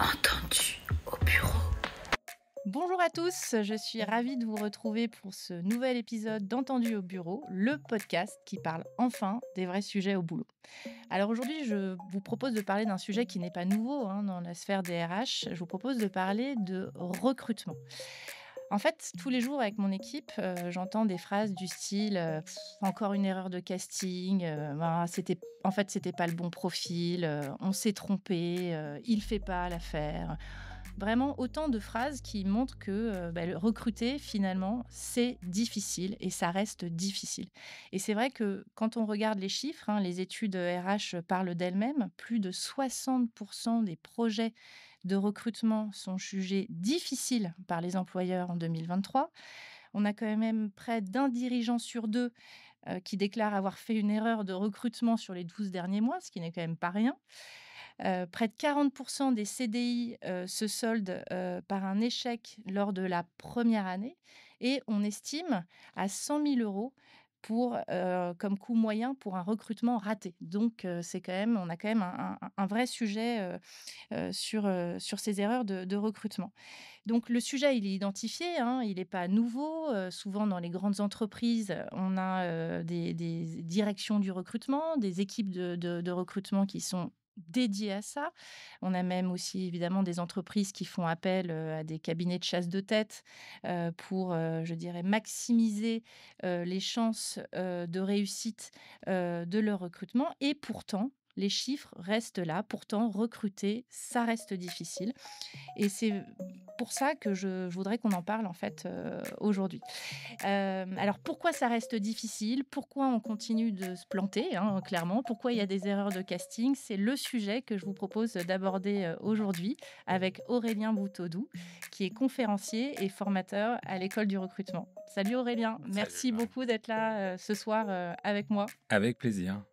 Entendu au bureau. Bonjour à tous, je suis ravie de vous retrouver pour ce nouvel épisode d'Entendu au bureau, le podcast qui parle enfin des vrais sujets au boulot. Alors aujourd'hui, je vous propose de parler d'un sujet qui n'est pas nouveau dans la sphère des RH. Je vous propose de parler de recrutement. En fait, tous les jours avec mon équipe, j'entends des phrases du style encore une erreur de casting, c'était pas le bon profil, on s'est trompé, il fait pas l'affaire. Vraiment autant de phrases qui montrent que, le recruter finalement, c'est difficile et ça reste difficile. Et c'est vrai que quand on regarde les chiffres, les études, RH parlent d'elles-mêmes. Plus de 60 des projets de recrutement sont jugés difficiles par les employeurs en 2023. On a quand même près d'un dirigeant sur 2 qui déclare avoir fait une erreur de recrutement sur les 12 derniers mois, ce qui n'est quand même pas rien. Près de 40 des CDI, se soldent, par un échec lors de la première année et on estime à 100 000 € comme coût moyen pour un recrutement raté. Donc on a quand même un vrai sujet, sur ces erreurs de recrutement. Donc le sujet, il est identifié, il n'est pas nouveau. Souvent dans les grandes entreprises, on a, des directions du recrutement, des équipes de recrutement qui sont dédiées à ça. On a même aussi évidemment des entreprises qui font appel, à des cabinets de chasse de tête, pour, je dirais maximiser, les chances, de réussite, de leur recrutement et pourtant, les chiffres restent là. Pourtant recruter, ça reste difficile. Et c'est pour ça que je voudrais qu'on en parle en fait, aujourd'hui. Alors pourquoi ça reste difficile? Pourquoi on continue de se planter, clairement? Pourquoi il y a des erreurs de casting? C'est le sujet que je vous propose d'aborder, aujourd'hui avec Aurélien Boutodou, qui est conférencier et formateur à l'école du recrutement. Salut Aurélien, Salut merci Marie. beaucoup d'être là, ce soir, avec moi. Avec plaisir.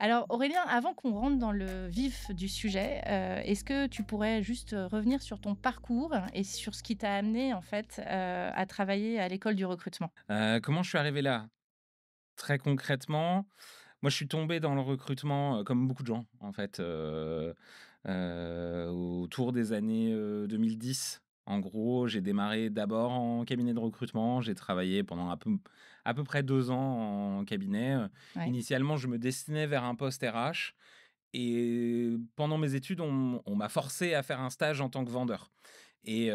Alors Aurélien, avant qu'on rentre dans le vif du sujet, est-ce que tu pourrais juste, revenir sur ton parcours et sur ce qui t'a amené en fait, à travailler à l'école du recrutement? Comment je suis arrivé là? Très concrètement, moi je suis tombé dans le recrutement, comme beaucoup de gens en fait, autour des années, 2010. En gros, j'ai démarré d'abord en cabinet de recrutement. J'ai travaillé pendant à peu près 2 ans en cabinet. Ouais, Initialement, je me destinais vers un poste RH et pendant mes études, on m'a forcé à faire un stage en tant que vendeur. Et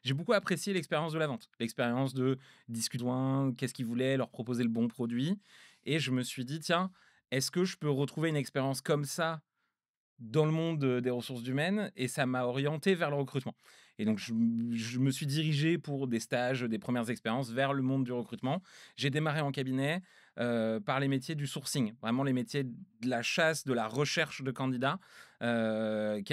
j'ai beaucoup apprécié l'expérience de la vente, l'expérience de discuter, qu'est-ce qu'ils voulaient, leur proposer le bon produit. Et je me suis dit: «Tiens, est-ce que je peux retrouver une expérience comme ça dans le monde, des ressources humaines?» Et ça m'a orienté vers le recrutement. Et donc je me suis dirigé pour des stages, des premières expériences vers le monde du recrutement. J'ai démarré en cabinet, par les métiers du sourcing, vraiment les métiers de la chasse, de la recherche de candidats, qui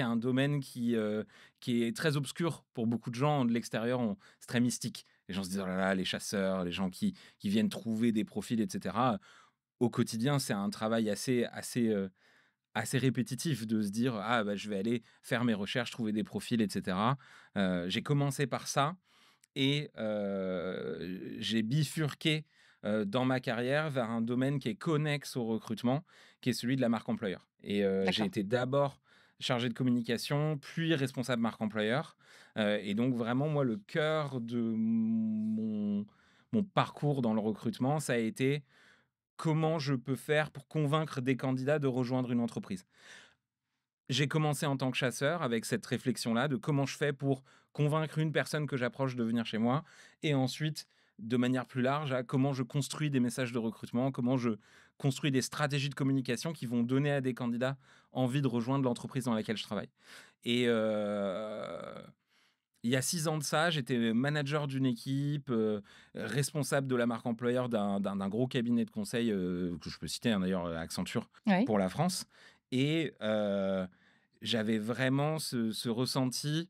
est un domaine qui est très obscur pour beaucoup de gens de l'extérieur. C'est très mystique. Les gens se disent: «Oh là là, les chasseurs, les gens qui viennent trouver des profils» et cetera. Au quotidien, c'est un travail assez répétitif de se dire: «Ah bah, je vais aller faire mes recherches, trouver des profils» et cetera. J'ai commencé par ça et j'ai bifurqué, dans ma carrière vers un domaine qui est connexe au recrutement, qui est celui de la marque employeur. Et j'ai d'accord. été d'abord chargé de communication, puis responsable marque employeur. Et donc vraiment moi le cœur de mon parcours dans le recrutement, ça a été: comment je peux faire pour convaincre des candidats de rejoindre une entreprise? J'ai commencé en tant que chasseur avec cette réflexion-là de comment je fais pour convaincre une personne que j'approche de venir chez moi, et ensuite, de manière plus large, à comment je construis des messages de recrutement, comment je construis des stratégies de communication qui vont donner à des candidats envie de rejoindre l'entreprise dans laquelle je travaille. Et il y a 6 ans de ça, j'étais manager d'une équipe, responsable de la marque employeur d'un gros cabinet de conseil, que je peux citer, d'ailleurs, Accenture Oui. pour la France. Et j'avais vraiment ce ressenti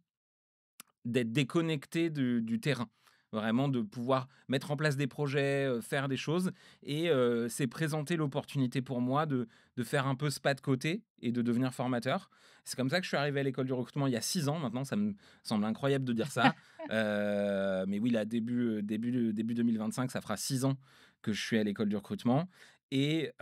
d'être déconnecté du terrain. Vraiment de pouvoir mettre en place des projets, faire des choses. Et s'est présentée l'opportunité pour moi de faire un peu ce pas de côté et de devenir formateur. C'est comme ça que je suis arrivé à l'école du recrutement il y a 6 ans maintenant, ça me semble incroyable de dire ça. Mais oui, là, début 2025, ça fera 6 ans que je suis à l'école du recrutement. Et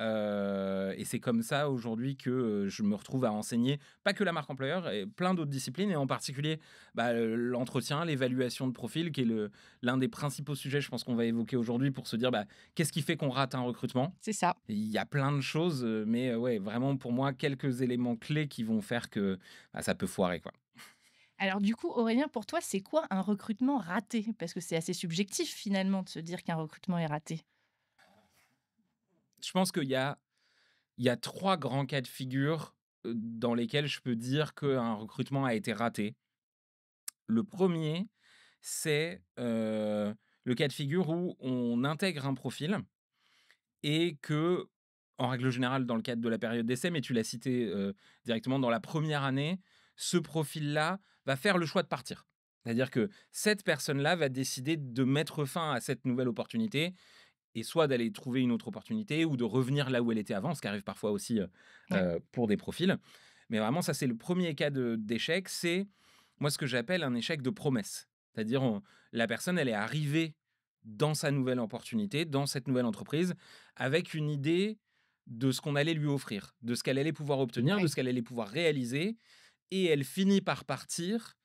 c'est comme ça aujourd'hui que je me retrouve à enseigner, pas que la marque employeur, et plein d'autres disciplines, et en particulier l'entretien, l'évaluation de profil, qui est l'un des principaux sujets, je pense qu'on va évoquer aujourd'hui pour se dire qu'est-ce qui fait qu'on rate un recrutement. C'est ça. Il y a plein de choses, mais ouais, vraiment pour moi, quelques éléments clés qui vont faire que ça peut foirer, quoi. Alors du coup, Aurélien, pour toi, c'est quoi un recrutement raté? Parce que c'est assez subjectif finalement de se dire qu'un recrutement est raté. Je pense qu'il y a 3 grands cas de figure, dans lesquels je peux dire qu'un recrutement a été raté. Le premier, c'est, le cas de figure où on intègre un profil et que, en règle générale, dans le cadre de la période d'essai, mais tu l'as cité, directement dans la première année, ce profil-là va faire le choix de partir. C'est-à-dire que cette personne-là va décider de mettre fin à cette nouvelle opportunité et soit d'aller trouver une autre opportunité ou de revenir là où elle était avant, ce qui arrive parfois aussi, Ouais. pour des profils. Mais vraiment, ça, c'est le premier cas d'échec. C'est, moi, ce que j'appelle un échec de promesse. C'est-à-dire, la personne, elle est arrivée dans sa nouvelle opportunité, dans cette nouvelle entreprise, avec une idée de ce qu'on allait lui offrir, de ce qu'elle allait pouvoir obtenir, de Ouais. ce qu'elle allait pouvoir réaliser, et elle finit par partir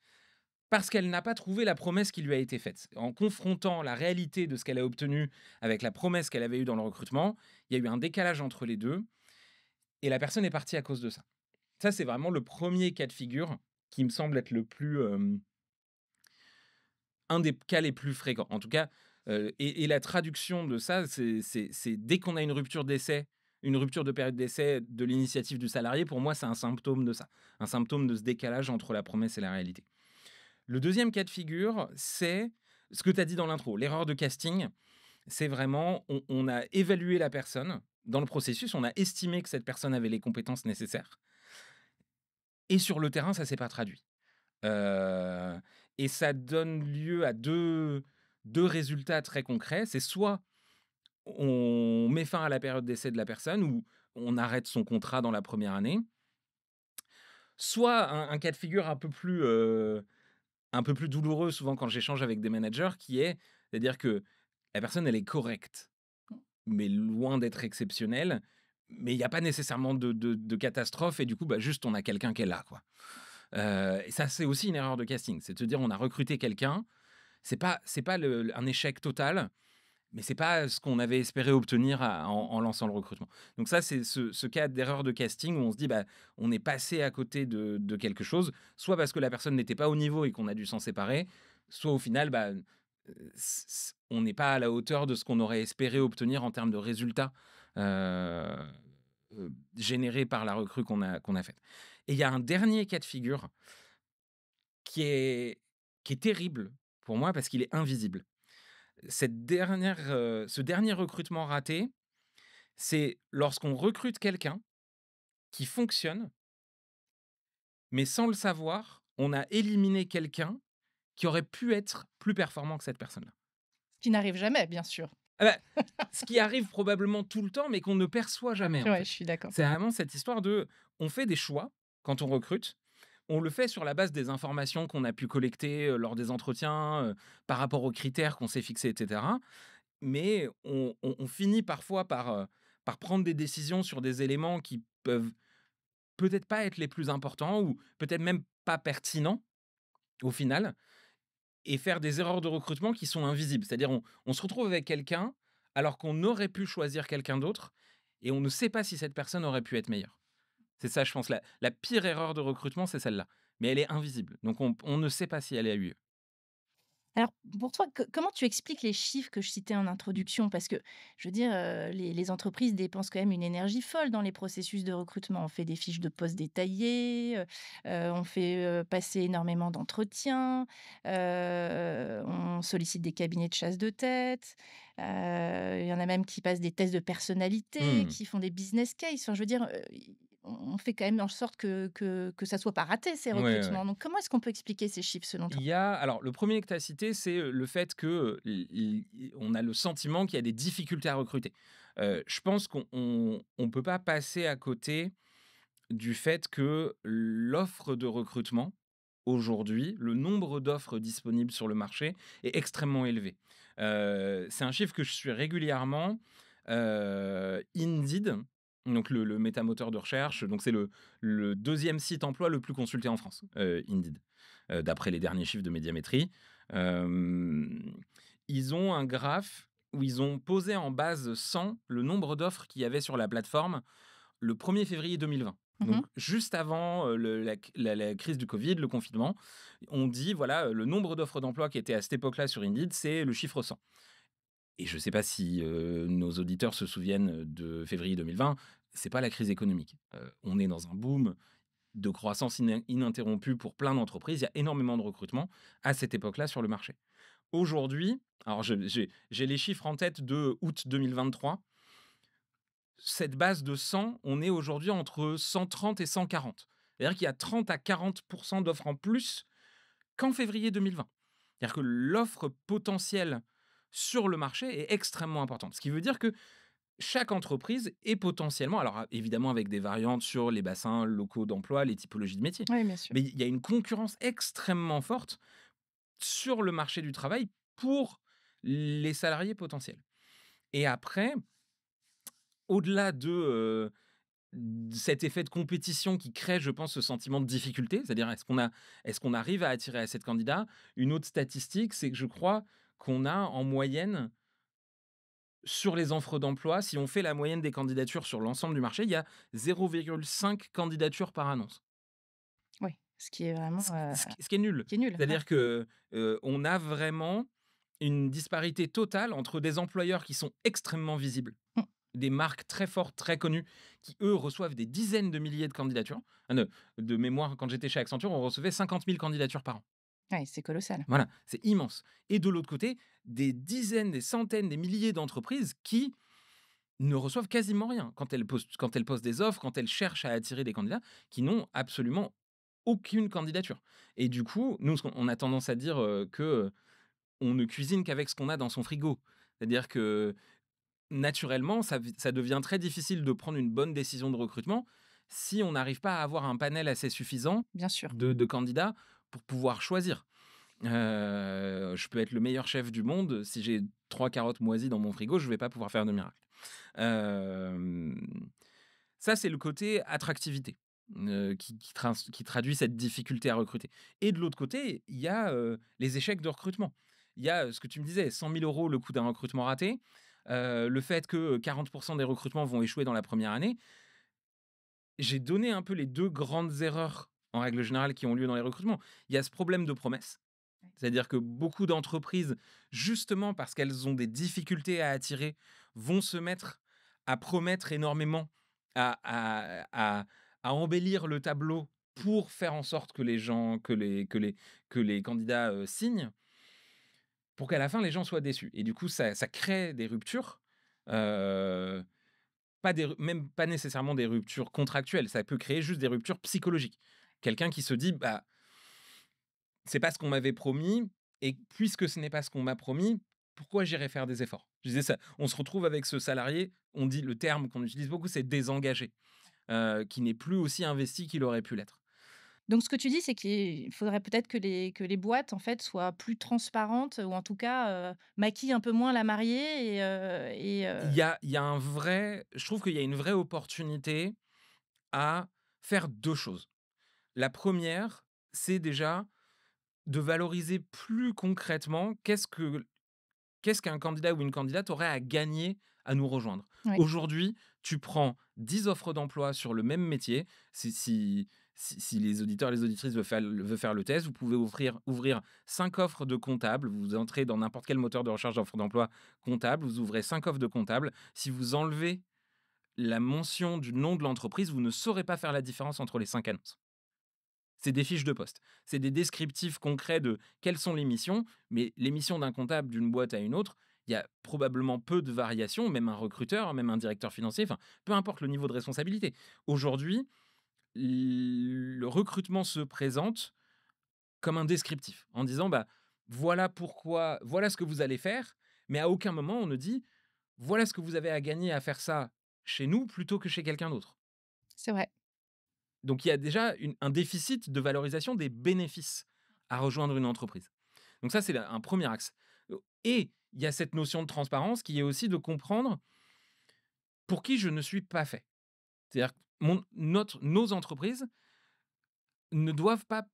parce qu'elle n'a pas trouvé la promesse qui lui a été faite. En confrontant la réalité de ce qu'elle a obtenu avec la promesse qu'elle avait eue dans le recrutement, il y a eu un décalage entre les 2 et la personne est partie à cause de ça. Ça, c'est vraiment le premier cas de figure qui me semble être le plus, un des cas les plus fréquents. En tout cas, et la traduction de ça, c'est dès qu'on a une rupture d'essai, une rupture de période d'essai de l'initiative du salarié, pour moi, c'est un symptôme de ça, un symptôme de ce décalage entre la promesse et la réalité. Le deuxième cas de figure, c'est ce que tu as dit dans l'intro, l'erreur de casting. C'est vraiment, on a évalué la personne dans le processus, on a estimé que cette personne avait les compétences nécessaires et sur le terrain, ça s'est pas traduit. Heu et ça donne lieu à deux résultats très concrets. C'est soit on met fin à la période d'essai de la personne ou on arrête son contrat dans la première année, soit un cas de figure un peu plus douloureux, souvent quand j'échange avec des managers, c'est-à-dire que la personne, elle est correcte, mais loin d'être exceptionnelle, mais il y a pas nécessairement de catastrophe et du coup, juste on a quelqu'un qui est là, quoi. Et ça, c'est aussi une erreur de casting. C'est de se dire: «On a recruté quelqu'un», c'est pas un échec total, mais c'est pas ce qu'on avait espéré obtenir en lançant le recrutement. Donc ça, c'est ce cas d'erreur de casting où on se dit: on est passé à côté de quelque chose, soit parce que la personne n'était pas au niveau et qu'on a dû s'en séparer, soit au final, on n'est pas à la hauteur de ce qu'on aurait espéré obtenir en termes de résultats, heu générés par la recrue qu'on a faite. Et il y a un dernier cas de figure qui est qui est terrible pour moi parce qu'il est invisible. Ce dernier recrutement raté, c'est lorsqu'on recrute quelqu'un qui fonctionne, mais sans le savoir, on a éliminé quelqu'un qui aurait pu être plus performant que cette personne-là. Ce qui n'arrive jamais, bien sûr. Ah bah, ce qui arrive probablement tout le temps, mais qu'on ne perçoit jamais, en Ouais, je fait. suis d'accord. C'est vraiment cette histoire on fait des choix quand on recrute. On le fait sur la base des informations qu'on a pu collecter, lors des entretiens, par rapport aux critères qu'on s'est fixés et cetera. Mais on finit parfois par prendre des décisions sur des éléments qui peuvent peut-être pas être les plus importants ou peut-être même pas pertinents au final et faire des erreurs de recrutement qui sont invisibles. C'est-à-dire on se retrouve avec quelqu'un alors qu'on aurait pu choisir quelqu'un d'autre et on ne sait pas si cette personne aurait pu être meilleure. C'est ça, je pense, la pire erreur de recrutement, c'est celle-là. Mais elle est invisible, donc on ne sait pas si elle a eu lieu. Alors, pour toi, comment tu expliques les chiffres que je citais en introduction? Parce que, je veux dire, les entreprises dépensent quand même une énergie folle dans les processus de recrutement. On fait des fiches de poste détaillées, on fait, passer énormément d'entretiens, on sollicite des cabinets de chasse de tête, il y en a même qui passent des tests de personnalité, Mmh. qui font des business case. Enfin, je veux dire, on fait quand même en sorte que ça soit pas raté, ces Ouais, ouais, ouais. recrutements. Donc comment est-ce qu'on peut expliquer ces chiffres selon toi? Il y a alors le premier que tu as cité, c'est, le fait que, on a le sentiment qu'il y a des difficultés à recruter. Je pense qu'on peut pas passer à côté du fait que l'offre de recrutement, aujourd'hui, le nombre d'offres disponibles sur le marché est extrêmement élevé. C'est un chiffre que je suis régulièrement. Indeed, donc le métamoteur de recherche, donc c'est le 2e site emploi le plus consulté en France, Indeed, d'après les derniers chiffres de Médiamétrie. Hem, Ils ont un graphe où ils ont posé en base 100 le nombre d'offres qu'il y avait sur la plateforme le 1er février 2020. Mmh. Donc juste avant, la crise du covid, le confinement. On dit voilà, le nombre d'offres d'emploi qui étaient à cette époque-là sur Indeed, c'est le chiffre 100. Et je ne sais pas si, nos auditeurs se souviennent de février 2020, c'est pas la crise économique. On est dans un boom de croissance ininterrompue pour plein d'entreprises. Il y a énormément de recrutement à cette époque-là sur le marché. Aujourd'hui, alors j'ai les chiffres en tête de août 2023. Cette base de 100, on est aujourd'hui entre 130 et 140. C'est-à-dire qu'il y a 30 à 40 d'offres en plus qu'en février 2020. C'est-à-dire que l'offre potentielle sur le marché est extrêmement importante. Ce qui veut dire que chaque entreprise est potentiellement, alors évidemment avec des variantes sur les bassins locaux d'emploi, les typologies de métiers, Oui, bien sûr. mais il y a une concurrence extrêmement forte sur le marché du travail pour les salariés potentiels. Et après, au-delà de cet effet de compétition qui crée, je pense, ce sentiment de difficulté, c'est-à-dire est-ce qu'on arrive à attirer assez de candidats? Une autre statistique, c'est que je crois qu'on a en moyenne, sur les offres d'emploi, si on fait la moyenne des candidatures sur l'ensemble du marché, il y a 0,5 candidatures par annonce. Oui, ce qui est vraiment, Ce qui est nul. qui est nul, ouais. C'est-à-dire que, on a vraiment une disparité totale entre des employeurs qui sont extrêmement visibles, Mmh. des marques très fortes, très connues, qui eux reçoivent des dizaines de milliers de candidatures. De mémoire, quand j'étais chez Accenture, on recevait 50 000 candidatures par an. Ouais, c'est colossal. Voilà, c'est immense. Et de l'autre côté, des dizaines, des centaines, des milliers d'entreprises qui ne reçoivent quasiment rien quand elles postent des offres, quand elles cherchent à attirer des candidats, qui n'ont absolument aucune candidature. Et du coup, nous, on a tendance à dire que on ne cuisine qu'avec ce qu'on a dans son frigo. C'est-à-dire que naturellement, ça devient très difficile de prendre une bonne décision de recrutement si on n'arrive pas à avoir un panel assez suffisant Bien sûr. de candidats pour pouvoir choisir. Je peux être le meilleur chef du monde, si j'ai 3 carottes moisies dans mon frigo, je ne vais pas pouvoir faire de miracle. Hem, Ça, c'est le côté attractivité, qui traduit cette difficulté à recruter. Et de l'autre côté, il y a, les échecs de recrutement. Il y a, ce que tu me disais, 100 000 € le coût d'un recrutement raté, le fait que 40 des recrutements vont échouer dans la première année. J'ai donné un peu les 2 grandes erreurs, en règle générale, qui ont lieu dans les recrutements. Il y a ce problème de promesse, Ouais. c'est-à-dire que beaucoup d'entreprises, justement parce qu'elles ont des difficultés à attirer, vont se mettre à promettre énormément, à à à à embellir le tableau pour faire en sorte que les gens que les candidats, signent, pour qu'à la fin les gens soient déçus et du coup ça crée des ruptures, heu, même pas nécessairement des ruptures contractuelles, ça peut créer juste des ruptures psychologiques. Quelqu'un qui se dit: «Bah, c'est pas ce qu'on m'avait promis et puisque ce n'est pas ce qu'on m'a promis, pourquoi j'irais faire des efforts?» Je disais ça, on se retrouve avec ce salarié, on dit le terme qu'on utilise beaucoup, c'est désengagé, qui n'est plus aussi investi qu'il aurait pu l'être. Donc ce que tu dis, c'est qu'il faudrait peut-être que les boîtes, en fait, soient plus transparentes ou en tout cas, maquillent un peu moins la mariée Il y a un vrai Je trouve qu'il y a une vraie opportunité à faire 2 choses. La première, c'est déjà de valoriser plus concrètement qu'est-ce qu'un candidat ou une candidate aurait à gagner à nous rejoindre. ouais, Aujourd'hui, tu prends 10 offres d'emploi sur le même métier. Si les auditeurs et les auditrices veulent faire le test, vous pouvez ouvrir 5 offres de comptable. Vous entrez dans n'importe quel moteur de recherche d'offres d'emploi comptable. Vous ouvrez 5 offres de comptable. Si vous enlevez la mention du nom de l'entreprise, vous ne saurez pas faire la différence entre les 5 annonces. C'est des fiches de poste. C'est des descriptifs concrets de quelles sont les missions, mais les missions d'un comptable d'une boîte à une autre, il y a probablement peu de variations, même un recruteur, même un directeur financier, enfin, peu importe le niveau de responsabilité. Aujourd'hui, le recrutement se présente comme un descriptif, en disant, bah, voilà pourquoi, voilà ce que vous allez faire, mais à aucun moment on ne dit, voilà ce que vous avez à gagner à faire ça chez nous plutôt que chez quelqu'un d'autre. c'est vrai. Donc il y a déjà un déficit de valorisation des bénéfices à rejoindre une entreprise. Donc ça, c'est un premier axe. Et il y a cette notion de transparence qui est aussi de comprendre pour qui je ne suis pas fait. C'est-à-dire que nos entreprises ne doivent pas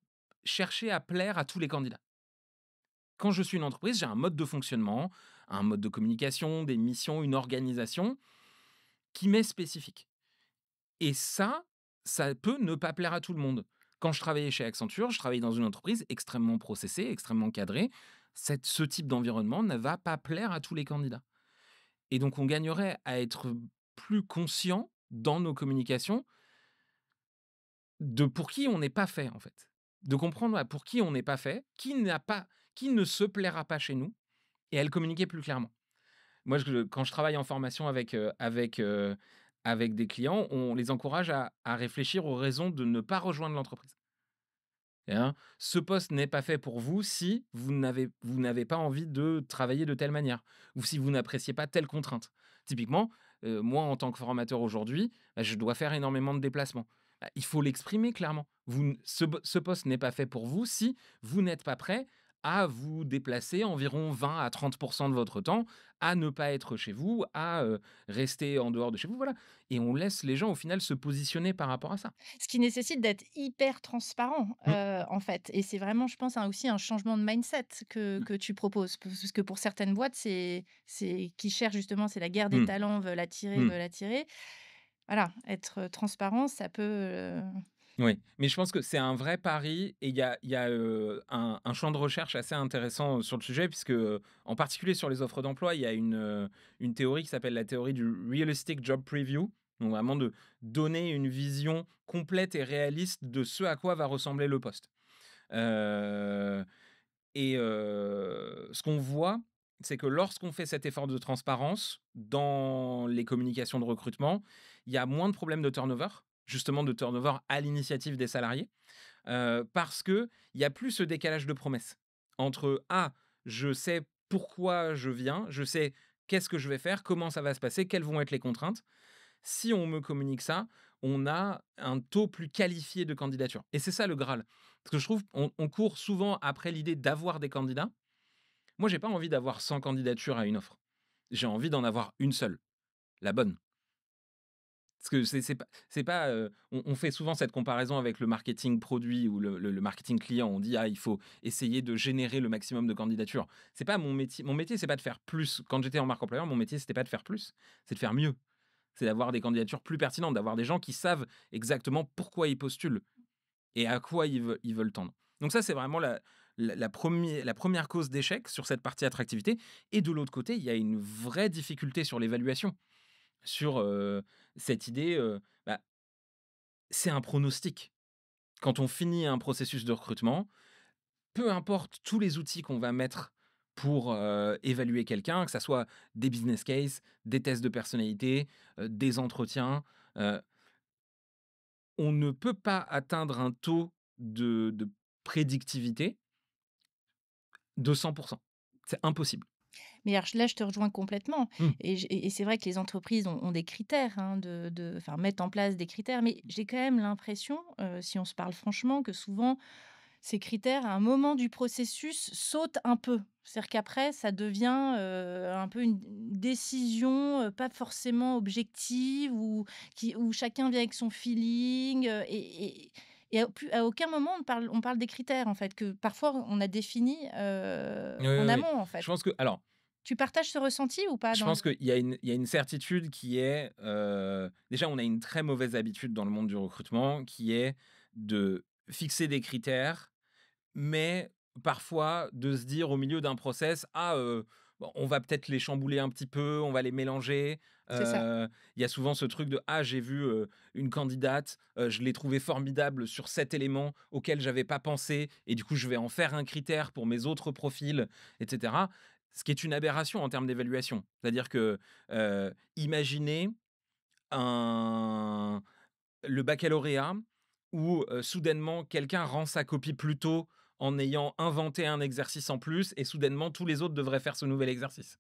chercher à plaire à tous les candidats. Quand je suis une entreprise, j'ai un mode de fonctionnement, un mode de communication, des missions, une organisation qui m'est spécifique. Et ça peut ne pas plaire à tout le monde. Quand je travaillais chez Accenture, je travaillais dans une entreprise extrêmement processée, extrêmement cadrée. Ce type d'environnement ne va pas plaire à tous les candidats. Et donc, on gagnerait à être plus conscient dans nos communications de pour qui on n'est pas fait, en fait. De comprendre pour qui on n'est pas fait, qui ne se plaira pas chez nous, et à le communiquer plus clairement. Moi, quand je travaille en formation avec des clients, on les encourage à réfléchir aux raisons de ne pas rejoindre l'entreprise. Hein, ce poste n'est pas fait pour vous si vous n'avez pas envie de travailler de telle manière ou si vous n'appréciez pas telle contrainte. Typiquement, moi, en tant que formateur aujourd'hui, bah, je dois faire énormément de déplacements. Bah, il faut l'exprimer clairement. Ce poste n'est pas fait pour vous si vous n'êtes pas prêt à vous déplacer environ 20 à 30 de votre temps, à ne pas être chez vous, à rester en dehors de chez vous. Voilà. Et on laisse les gens, au final, se positionner par rapport à ça. Ce qui nécessite d'être hyper transparent, Mmh, en fait, et c'est vraiment, je pense, aussi un changement de mindset que tu proposes. Parce que pour certaines boîtes, c'est qui cherchent justement, c'est la guerre des mmh, talents, veulent attirer, mmh. veulent attirer. Voilà, être transparent, ça peut, Oui, mais je pense que c'est un vrai pari et il y a, un champ de recherche assez intéressant sur le sujet puisque, en particulier sur les offres d'emploi, il y a une théorie qui s'appelle la théorie du realistic job preview. Donc vraiment de donner une vision complète et réaliste de ce à quoi va ressembler le poste. Heu ce qu'on voit, c'est que lorsqu'on fait cet effort de transparence dans les communications de recrutement, il y a moins de problèmes de turnover, justement de turnover à l'initiative des salariés, parce qu'il y a plus ce décalage de promesses entre: «Ah, je sais pourquoi je viens, je sais qu'est-ce que je vais faire, comment ça va se passer, quelles vont être les contraintes». Si on me communique ça, on a un taux plus qualifié de candidature et c'est ça le Graal. Parce que je trouve on court souvent après l'idée d'avoir des candidats. Moi, j'ai pas envie d'avoir 100 candidatures à une offre. J'ai envie d'en avoir une seule, la bonne. Parce que c'est pas, on fait souvent cette comparaison avec le marketing produit ou le marketing client. On dit: «Ah, il faut essayer de générer le maximum de candidatures». C'est pas mon métier. Mon métier, c'est pas de faire plus. Quand j'étais en marque employeur, mon métier, c'était pas de faire plus, c'est de faire mieux. C'est d'avoir des candidatures plus pertinentes, d'avoir des gens qui savent exactement pourquoi ils postulent et à quoi ils veulent tendre. Donc ça, c'est vraiment la première cause d'échec sur cette partie attractivité. Et de l'autre côté, il y a une vraie difficulté sur l'évaluation, sur cette idée, bah, c'est un pronostic. Quand on finit un processus de recrutement, peu importe tous les outils qu'on va mettre pour évaluer quelqu'un, que ça soit des business cases, des tests de personnalité, des entretiens, euh, on ne peut pas atteindre un taux de prédictivité de 100. C'est impossible. mais alors là, je te rejoins complètement, Mmh. et c'est vrai que les entreprises ont des critères, hein, enfin, mettent en place des critères, mais j'ai quand même l'impression, si on se parle franchement, que souvent ces critères, à un moment du processus, sautent un peu. C'est-à-dire qu'après, ça devient, un peu une décision, pas forcément objective, où chacun vient avec son feeling, et à aucun moment on parle des critères, en fait, que parfois on a définis, Oui, en oui, oui. amont, en Je fait. pense que alors, Tu partages ce ressenti ou pas je dans pense qu'il y a une certitude qui est, déjà, on a une très mauvaise habitude dans le monde du recrutement qui est de fixer des critères. Mais parfois, de se dire au milieu d'un process: «Ah, bon, on va peut-être les chambouler un petit peu, on va les mélanger». c'est ça. Il y a souvent ce truc de: «Ah, j'ai vu, une candidate, je l'ai trouvée formidable sur cet élément auquel j'avais pas pensé et du coup, je vais en faire un critère pour mes autres profils» et cetera. Ce qui est une aberration en termes d'évaluation. C'est-à-dire que, imaginez un le baccalauréat où, soudainement quelqu'un rend sa copie plus tôt en ayant inventé un exercice en plus et soudainement tous les autres devraient faire ce nouvel exercice.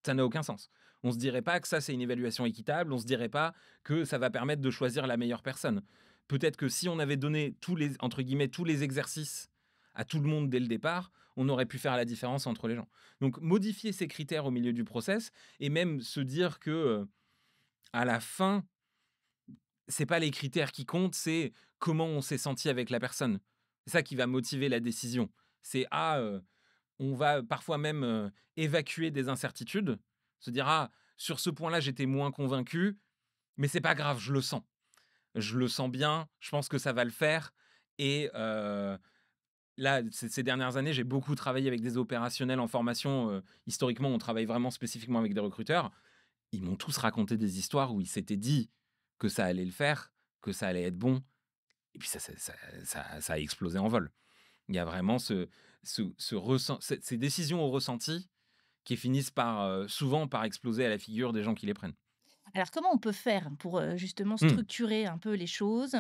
Ça n'a aucun sens. On se dirait pas que ça, c'est une évaluation équitable, on se dirait pas que ça va permettre de choisir la meilleure personne. Peut-être que si on avait donné tous les entre guillemets «tous les exercices» à tout le monde dès le départ, on aurait pu faire la différence entre les gens. Donc modifier ces critères au milieu du process et même se dire que, à la fin, c'est pas les critères qui comptent, c'est comment on s'est senti avec la personne. C'est ça qui va motiver la décision. C'est on va parfois même évacuer des incertitudes, se dire ah sur ce point-là j'étais moins convaincu, mais c'est pas grave, je le sens bien, je pense que ça va le faire. Et là, ces dernières années, j'ai beaucoup travaillé avec des opérationnels en formation. Historiquement, on travaille vraiment spécifiquement avec des recruteurs. Ils m'ont tous raconté des histoires où ils s'étaient dit que ça allait le faire, que ça allait être bon, et puis ça a explosé en vol. Il y a vraiment ces décisions au ressenti qui finissent par, souvent par exploser à la figure des gens qui les prennent. Alors comment on peut faire pour, justement Mmh, structurer un peu les choses?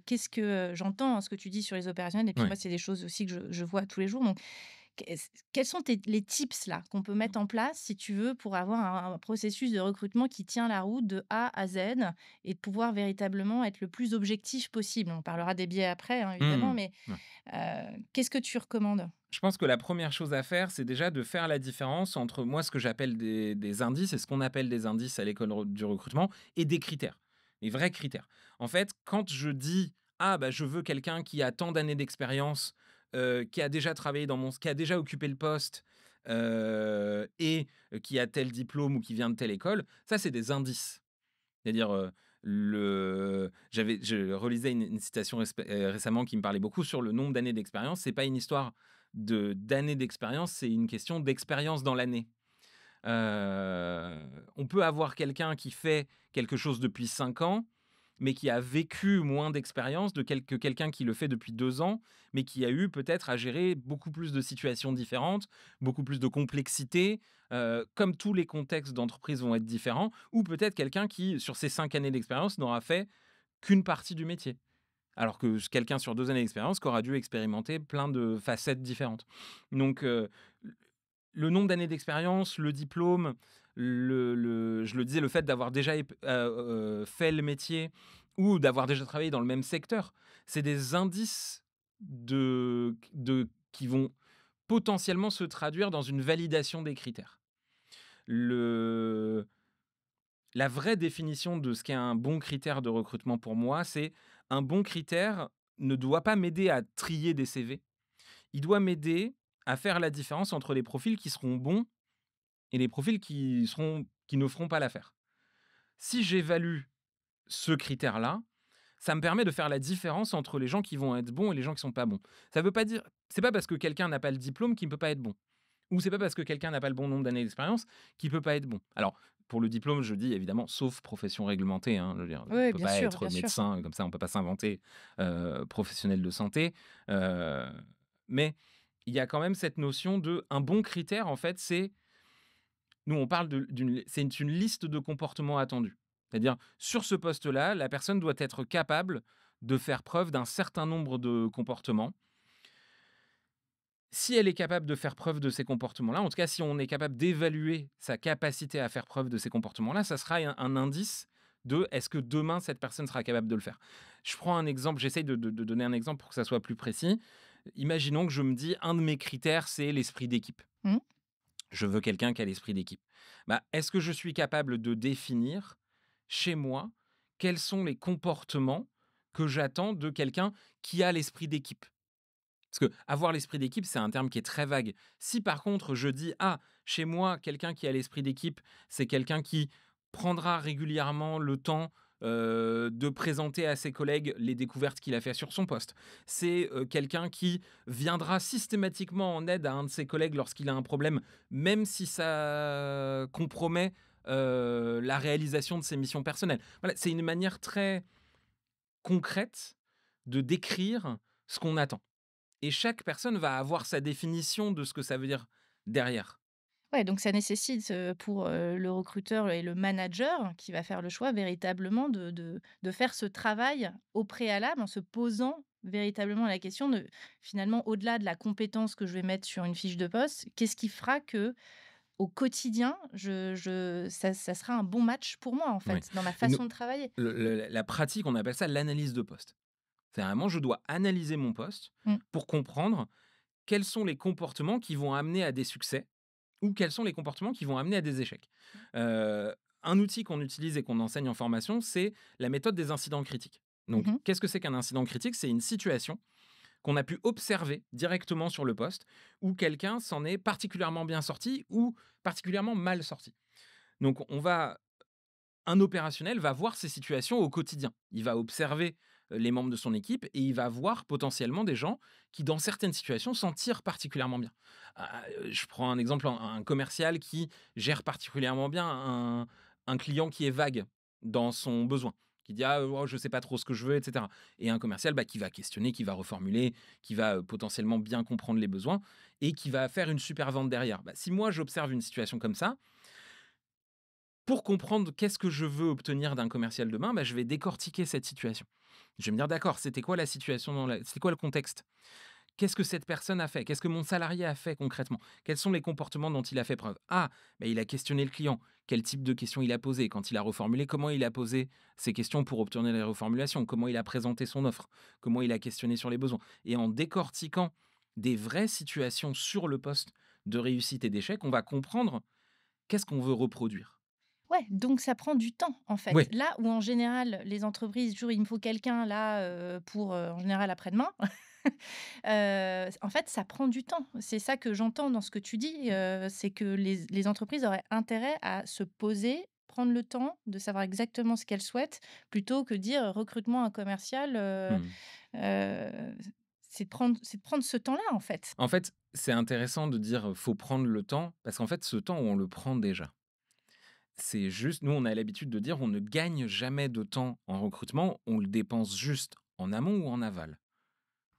Qu'est-ce que j'entends, hein, ce que tu dis sur les opérationnels et puis ouais. moi, c'est des choses aussi que je vois tous les jours donc quels sont les tips là qu'on peut mettre en place, si tu veux, pour avoir un processus de recrutement qui tient la route de A à Z et de pouvoir véritablement être le plus objectif possible? On parlera des biais après, hein, évidemment, Mmh, mais ouais. qu'est-ce que tu recommandes? Je pense que la première chose à faire, c'est déjà de faire la différence entre moi, ce que j'appelle des indices et ce qu'on appelle des indices à l'école du recrutement et des critères, les vrais critères. En fait, quand je dis ah bah je veux quelqu'un qui a tant d'années d'expérience, qui a déjà travaillé qui a déjà occupé le poste et qui a tel diplôme ou qui vient de telle école, ça c'est des indices. C'est-à-dire, je relisais une citation récemment qui me parlait beaucoup sur le nombre d'années d'expérience. C'est pas une histoire d'années d'expérience, c'est une question d'expérience dans l'année. On peut avoir quelqu'un qui fait quelque chose depuis 5 ans, mais qui a vécu moins d'expérience que quelqu'un qui le fait depuis 2 ans, mais qui a eu peut-être à gérer beaucoup plus de situations différentes, beaucoup plus de complexité, comme tous les contextes d'entreprise vont être différents, ou peut-être quelqu'un qui, sur ses 5 années d'expérience, n'aura fait qu'une partie du métier. Alors que quelqu'un sur 2 années d'expérience qui aura dû expérimenter plein de facettes différentes. Donc, le nombre d'années d'expérience, le diplôme, je le disais, le fait d'avoir déjà fait le métier ou d'avoir déjà travaillé dans le même secteur, c'est des indices qui vont potentiellement se traduire dans une validation des critères. Le la vraie définition de ce qu'est un bon critère de recrutement pour moi, c'est un bon critère ne doit pas m'aider à trier des CV, il doit m'aider à faire la différence entre les profils qui seront bons et les profils qui ne feront pas l'affaire. Si j'évalue ce critère-là, ça me permet de faire la différence entre les gens qui vont être bons et les gens qui sont pas bons. Ça veut pas dire c'est pas parce que quelqu'un n'a pas le diplôme qu'il ne peut pas être bon. Ou c'est pas parce que quelqu'un n'a pas le bon nombre d'années d'expérience qu'il peut pas être bon. Alors, pour le diplôme, je dis évidemment, sauf profession réglementée, hein, je veux dire, on Oui, peut bien pas sûr, être bien sûr. médecin, comme ça, on peut pas s'inventer, professionnel de santé. Heu, mais il y a quand même cette notion de un bon critère, en fait, nous, on parle c'est une liste de comportements attendus. C'est-à-dire, sur ce poste-là, la personne doit être capable de faire preuve d'un certain nombre de comportements. Si elle est capable de faire preuve de ces comportements-là, en tout cas, si on est capable d'évaluer sa capacité à faire preuve de ces comportements-là, ça sera un indice de est-ce que demain cette personne sera capable de le faire. Je prends un exemple, j'essaye de donner un exemple pour que ça soit plus précis. Imaginons que je me dis un de mes critères, c'est l'esprit d'équipe. Mmh. Je veux quelqu'un qui a l'esprit d'équipe. Bah, est-ce que je suis capable de définir chez moi quels sont les comportements que j'attends de quelqu'un qui a l'esprit d'équipe? Parce que avoir l'esprit d'équipe, c'est un terme qui est très vague. Si par contre je dis ah, chez moi, quelqu'un qui a l'esprit d'équipe, c'est quelqu'un qui prendra régulièrement le temps de présenter à ses collègues les découvertes qu'il a fait sur son poste. C'est quelqu'un qui viendra systématiquement en aide à un de ses collègues lorsqu'il a un problème, même si ça compromet la réalisation de ses missions personnelles. Voilà, c'est une manière très concrète de décrire ce qu'on attend. Et chaque personne va avoir sa définition de ce que ça veut dire derrière. Ouais, donc ça nécessite, pour, le recruteur et le manager qui va faire le choix véritablement de faire ce travail au préalable en se posant véritablement la question de finalement au-delà de la compétence que je vais mettre sur une fiche de poste, qu'est-ce qui fera que au quotidien ça sera un bon match pour moi en Oui. fait, dans ma Et nous façon de travailler? la pratique, on appelle ça l'analyse de poste. C'est vraiment je dois analyser mon poste Mmh. pour comprendre quels sont les comportements qui vont amener à des succès ou quels sont les comportements qui vont amener à des échecs. Heu, un outil qu'on utilise et qu'on enseigne en formation, c'est la méthode des incidents critiques. Donc, Mmh. qu'est-ce que c'est qu'un incident critique? C'est une situation qu'on a pu observer directement sur le poste où quelqu'un s'en est particulièrement bien sorti ou particulièrement mal sorti. Donc, un opérationnel va voir ces situations au quotidien. Il va observer les membres de son équipe et il va voir potentiellement des gens qui, dans certaines situations, s'en tirent particulièrement bien. Je prends un exemple, un commercial qui gère particulièrement bien un client qui est vague dans son besoin, qui dit ah, oh, je ne sais pas trop ce que je veux, etc. Et un commercial qui va questionner, qui va reformuler, qui va potentiellement bien comprendre les besoins et qui va faire une super vente derrière. Si moi j'observe une situation comme ça, pour comprendre qu'est-ce que je veux obtenir d'un commercial demain, je vais décortiquer cette situation. Je vais me dire: «D'accord, c'était quoi la situation c'était quoi le contexte? Qu'est-ce que cette personne a fait? Qu'est-ce que mon salarié a fait concrètement? Quels sont les comportements dont il a fait preuve? Ah, il a questionné le client. Quel type de questions il a posé? Quand il a reformulé, comment il a posé ces questions pour obtenir les reformulations? Comment il a présenté son offre? Comment il a questionné sur les besoins?» Et en décortiquant des vraies situations sur le poste de réussite et d'échec, on va comprendre qu'est-ce qu'on veut reproduire. Ouais, donc ça prend du temps, en fait. Oui. Là où en général, les entreprises, toujours: «Il me faut quelqu'un là, pour, en général après-demain». En fait, ça prend du temps. C'est ça que j'entends dans ce que tu dis, c'est que les entreprises auraient intérêt à se poser, prendre le temps de savoir exactement ce qu'elles souhaitent, plutôt que dire: «Recrute-moi un commercial», Mmh. heu, c'est de prendre ce temps-là, en fait. En fait, c'est intéressant de dire, faut prendre le temps parce qu'en fait, ce temps, on le prend déjà. C'est juste nous, on a l'habitude de dire: «On ne gagne jamais de temps en recrutement, on le dépense juste en amont ou en aval».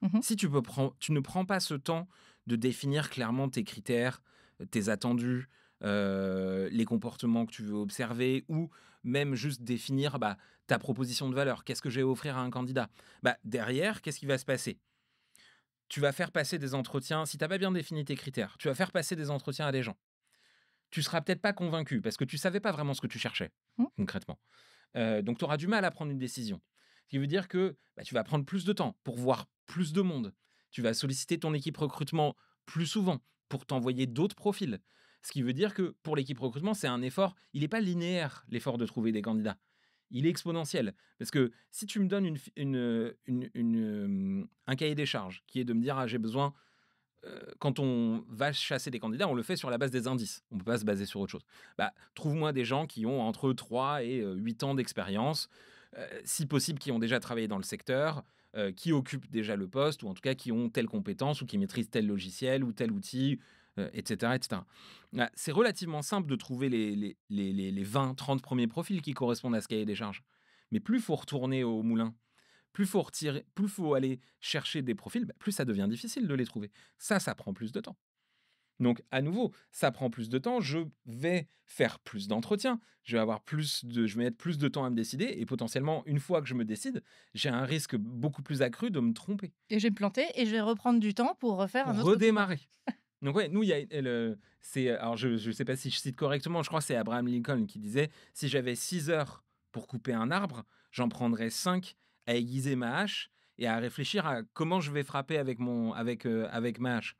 Mmh. Si tu ne prends pas ce temps de définir clairement tes critères, tes attendus, les comportements que tu veux observer ou même juste définir, ta proposition de valeur. Qu'est-ce que j'ai à offrir à un candidat? Derrière, qu'est-ce qui va se passer? Tu vas faire passer des entretiens si tu as pas bien défini tes critères, tu vas faire passer des entretiens à des gens. Tu seras peut-être pas convaincu parce que tu savais pas vraiment ce que tu cherchais, Mmh. concrètement. Donc tu auras du mal à prendre une décision. Ce qui veut dire que, tu vas prendre plus de temps pour voir plus de monde. Tu vas solliciter ton équipe recrutement plus souvent pour t'envoyer d'autres profils. Ce qui veut dire que pour l'équipe recrutement, c'est un effort, il est pas linéaire, l'effort de trouver des candidats. Il est exponentiel. Parce que si tu me donnes un cahier des charges qui est de me dire: «Ah, j'ai besoin», quand on va chasser des candidats, on le fait sur la base des indices. On ne peut pas se baser sur autre chose. Trouve-moi des gens qui ont entre 3 et 8 ans d'expérience, si possible qui ont déjà travaillé dans le secteur, qui occupent déjà le poste ou en tout cas qui ont telle compétence ou qui maîtrisent tel logiciel ou tel outil, et cetera, et cetera. C'est relativement simple de trouver les 20-30 premiers profils qui correspondent à ce cahier des charges. Mais plus il faut retourner au moulin, plus faut aller chercher des profils, plus ça devient difficile de les trouver. Ça prend plus de temps. Donc à nouveau, ça prend plus de temps, je vais faire plus d'entretiens, je vais mettre plus de temps à me décider et potentiellement une fois que je me décide, j'ai un risque beaucoup plus accru de me tromper. Et je vais me planter et je vais reprendre du temps pour refaire un Pour autre tour. redémarrer. Donc ouais, nous il y a le c'est alors je sais pas si je cite correctement, je crois que c'est Abraham Lincoln qui disait: «Si j'avais 6 heures pour couper un arbre, j'en prendrais 5 à aiguiser ma hache et à réfléchir à comment je vais frapper avec ma hache».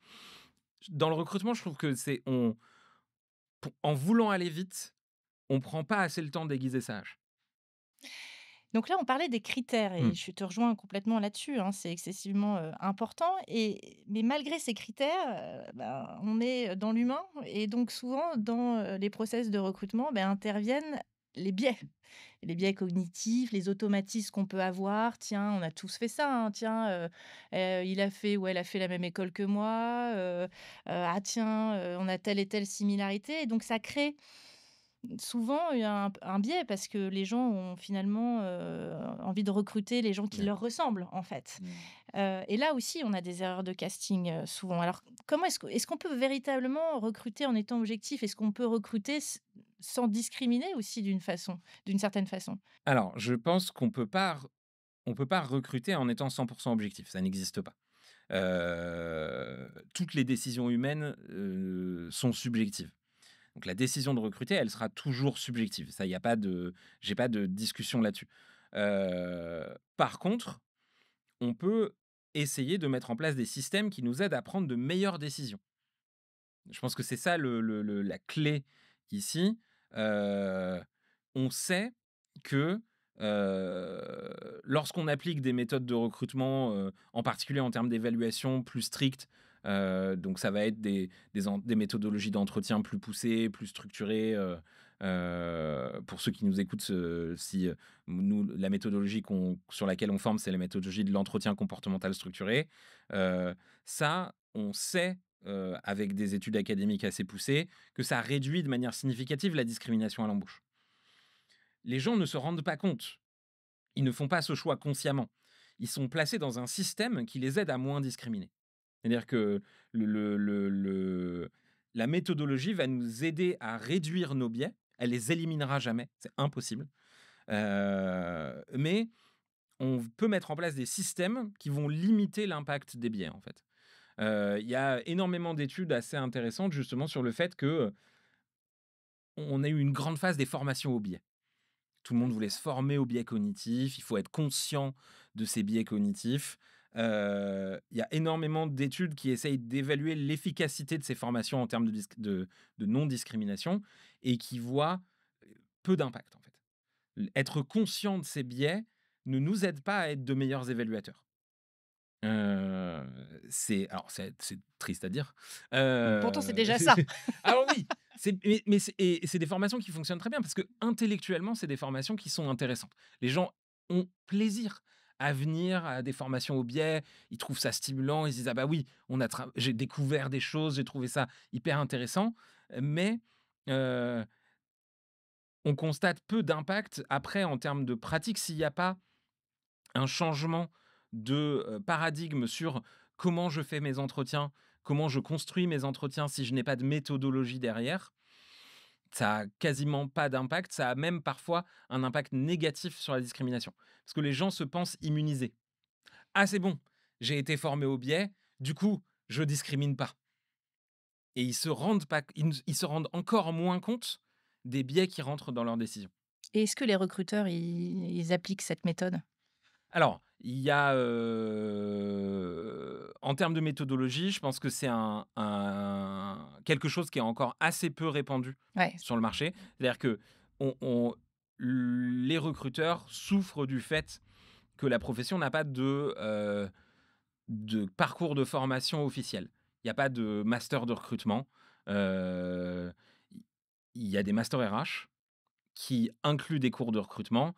Dans le recrutement, je trouve que en voulant aller vite, on prend pas assez le temps d'aiguiser sa hache. Donc là, on parlait des critères et Mmh. je te rejoins complètement là-dessus, hein, c'est excessivement, important mais malgré ces critères, on est dans l'humain et donc souvent dans, les process de recrutement, interviennent les biais. Les biais cognitifs, les automatismes qu'on peut avoir. Tiens, on a tous fait ça, hein. Tiens, il a fait ou elle a fait la même école que moi, ah tiens, on a telle et telle similarité et donc ça crée souvent, il y a un biais parce que les gens ont finalement, envie de recruter les gens qui Ouais. leur ressemblent, en fait. Mmh. Et là aussi, on a des erreurs de casting, souvent. Alors, comment est-ce qu'on peut véritablement recruter en étant objectif? Est-ce qu'on peut recruter sans discriminer aussi d'une certaine façon? Alors, je pense on peut pas recruter en étant 100% objectif, ça n'existe pas. Toutes les décisions humaines, sont subjectives. Donc la décision de recruter, elle sera toujours subjective. Ça, il y a pas de j'ai pas de discussion là-dessus. Par contre, on peut essayer de mettre en place des systèmes qui nous aident à prendre de meilleures décisions. Je pense que c'est ça la clé ici. Heu on sait que lorsqu'on applique des méthodes de recrutement, en particulier en termes d'évaluation plus strictes, donc ça va être des méthodologies d'entretien plus poussées, plus structurées. Pour ceux qui nous écoutent, si nous, la méthodologie sur laquelle on forme, c'est la méthodologie de l'entretien comportemental structuré. Euh, Ça, on sait, avec des études académiques assez poussées, que ça réduit de manière significative la discrimination à l'embauche. Les gens ne se rendent pas compte. Ils ne font pas ce choix consciemment. Ils sont placés dans un système qui les aide à moins discriminer. C'est-à-dire que la méthodologie va nous aider à réduire nos biais. Elle les éliminera jamais, c'est impossible. Mais on peut mettre en place des systèmes qui vont limiter l'impact des biais, en fait. Il y a énormément d'études assez intéressantes justement sur le fait que on a eu une grande phase des formations aux biais. Tout le monde voulait se former aux biais cognitifs, il faut être conscient de ces biais cognitifs. Il y a énormément d'études qui essayent d'évaluer l'efficacité de ces formations en termes de non-discrimination et qui voient peu d'impact, en fait. Être conscient de ces biais ne nous aide pas à être de meilleurs évaluateurs. Heu, c'est triste à dire. Pourtant, c'est déjà ça. Alors oui, c'est des formations qui fonctionnent très bien parce que intellectuellement, c'est des formations qui sont intéressantes. Les gens ont plaisir à venir à des formations au biais, ils trouvent ça stimulant, ils se disent: «Ah bah oui, j'ai découvert des choses, j'ai trouvé ça hyper intéressant», mais heu, on constate peu d'impact après en termes de pratique s'il n'y a pas un changement de, paradigme sur comment je fais mes entretiens, comment je construis mes entretiens si je n'ai pas de méthodologie derrière, ça a quasiment pas d'impact. Ça a même parfois un impact négatif sur la discrimination. Parce que les gens se pensent immunisés. «Ah c'est bon, j'ai été formé au biais, du coup, je discrimine pas» et ils se rendent encore moins compte des biais qui rentrent dans leurs décisions. Et est-ce que les recruteurs, ils appliquent cette méthode? Alors, il y a, en termes de méthodologie, je pense que c'est quelque chose qui est encore assez peu répandu Ouais. sur le marché. C'est-à-dire que on les recruteurs souffrent du fait que la profession n'a pas de parcours de formation officiel. Il y a pas de master de recrutement. Heu, il y a des masters RH qui incluent des cours de recrutement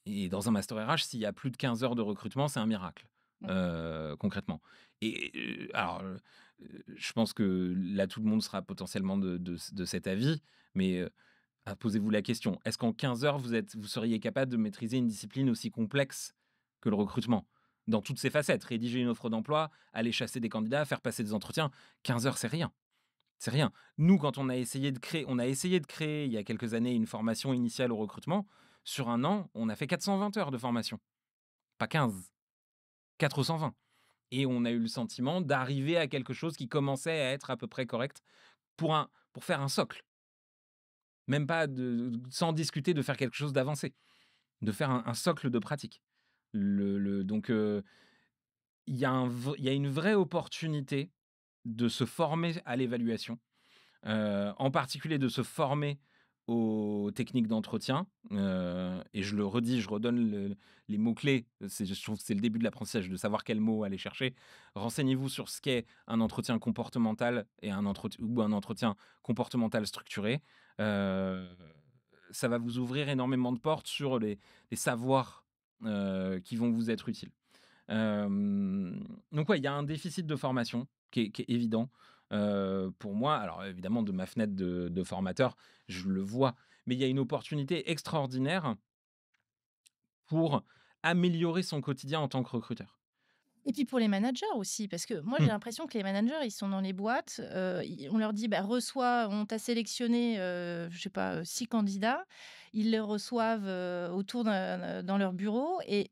et dans un master RH, s'il y a plus de 15 heures de recrutement, c'est un miracle, Mmh. concrètement. Et alors, je pense que là, tout le monde sera potentiellement de cet avis, mais posez-vous la question: est-ce qu'en 15 heures, vous seriez capable de maîtriser une discipline aussi complexe que le recrutement? Dans toutes ses facettes, rédiger une offre d'emploi, aller chasser des candidats, faire passer des entretiens, 15 heures, c'est rien. C'est rien. Nous, quand on a essayé de créer il y a quelques années une formation initiale au recrutement. Sur un an, on a fait 420 heures de formation, pas 15, 420. Et on a eu le sentiment d'arriver à quelque chose qui commençait à être à peu près correct pour faire un socle. Même pas sans discuter de faire quelque chose d'avancé, de faire un socle de pratique. Donc, il y a une vraie opportunité de se former à l'évaluation. En particulier de se former aux techniques d'entretien, et je le redis, je redonne les mots-clés, je trouve que c'est le début de l'apprentissage, de savoir quels mots aller chercher. Renseignez-vous sur ce qu'est un entretien comportemental et un entretien comportemental structuré. Heu, Ça va vous ouvrir énormément de portes sur les savoirs, qui vont vous être utiles. Donc ouais, il y a un déficit de formation qui est évident. Pour moi, alors évidemment de ma fenêtre de formateur, je le vois, mais il y a une opportunité extraordinaire pour améliorer son quotidien en tant que recruteur. Et puis pour les managers aussi, parce que moi j'ai Mmh. l'impression que les managers, ils sont dans les boîtes, on leur dit: «Bah, reçois on t'a sélectionné, je sais pas, 6 candidats». Ils les reçoivent, autour dans leur bureau et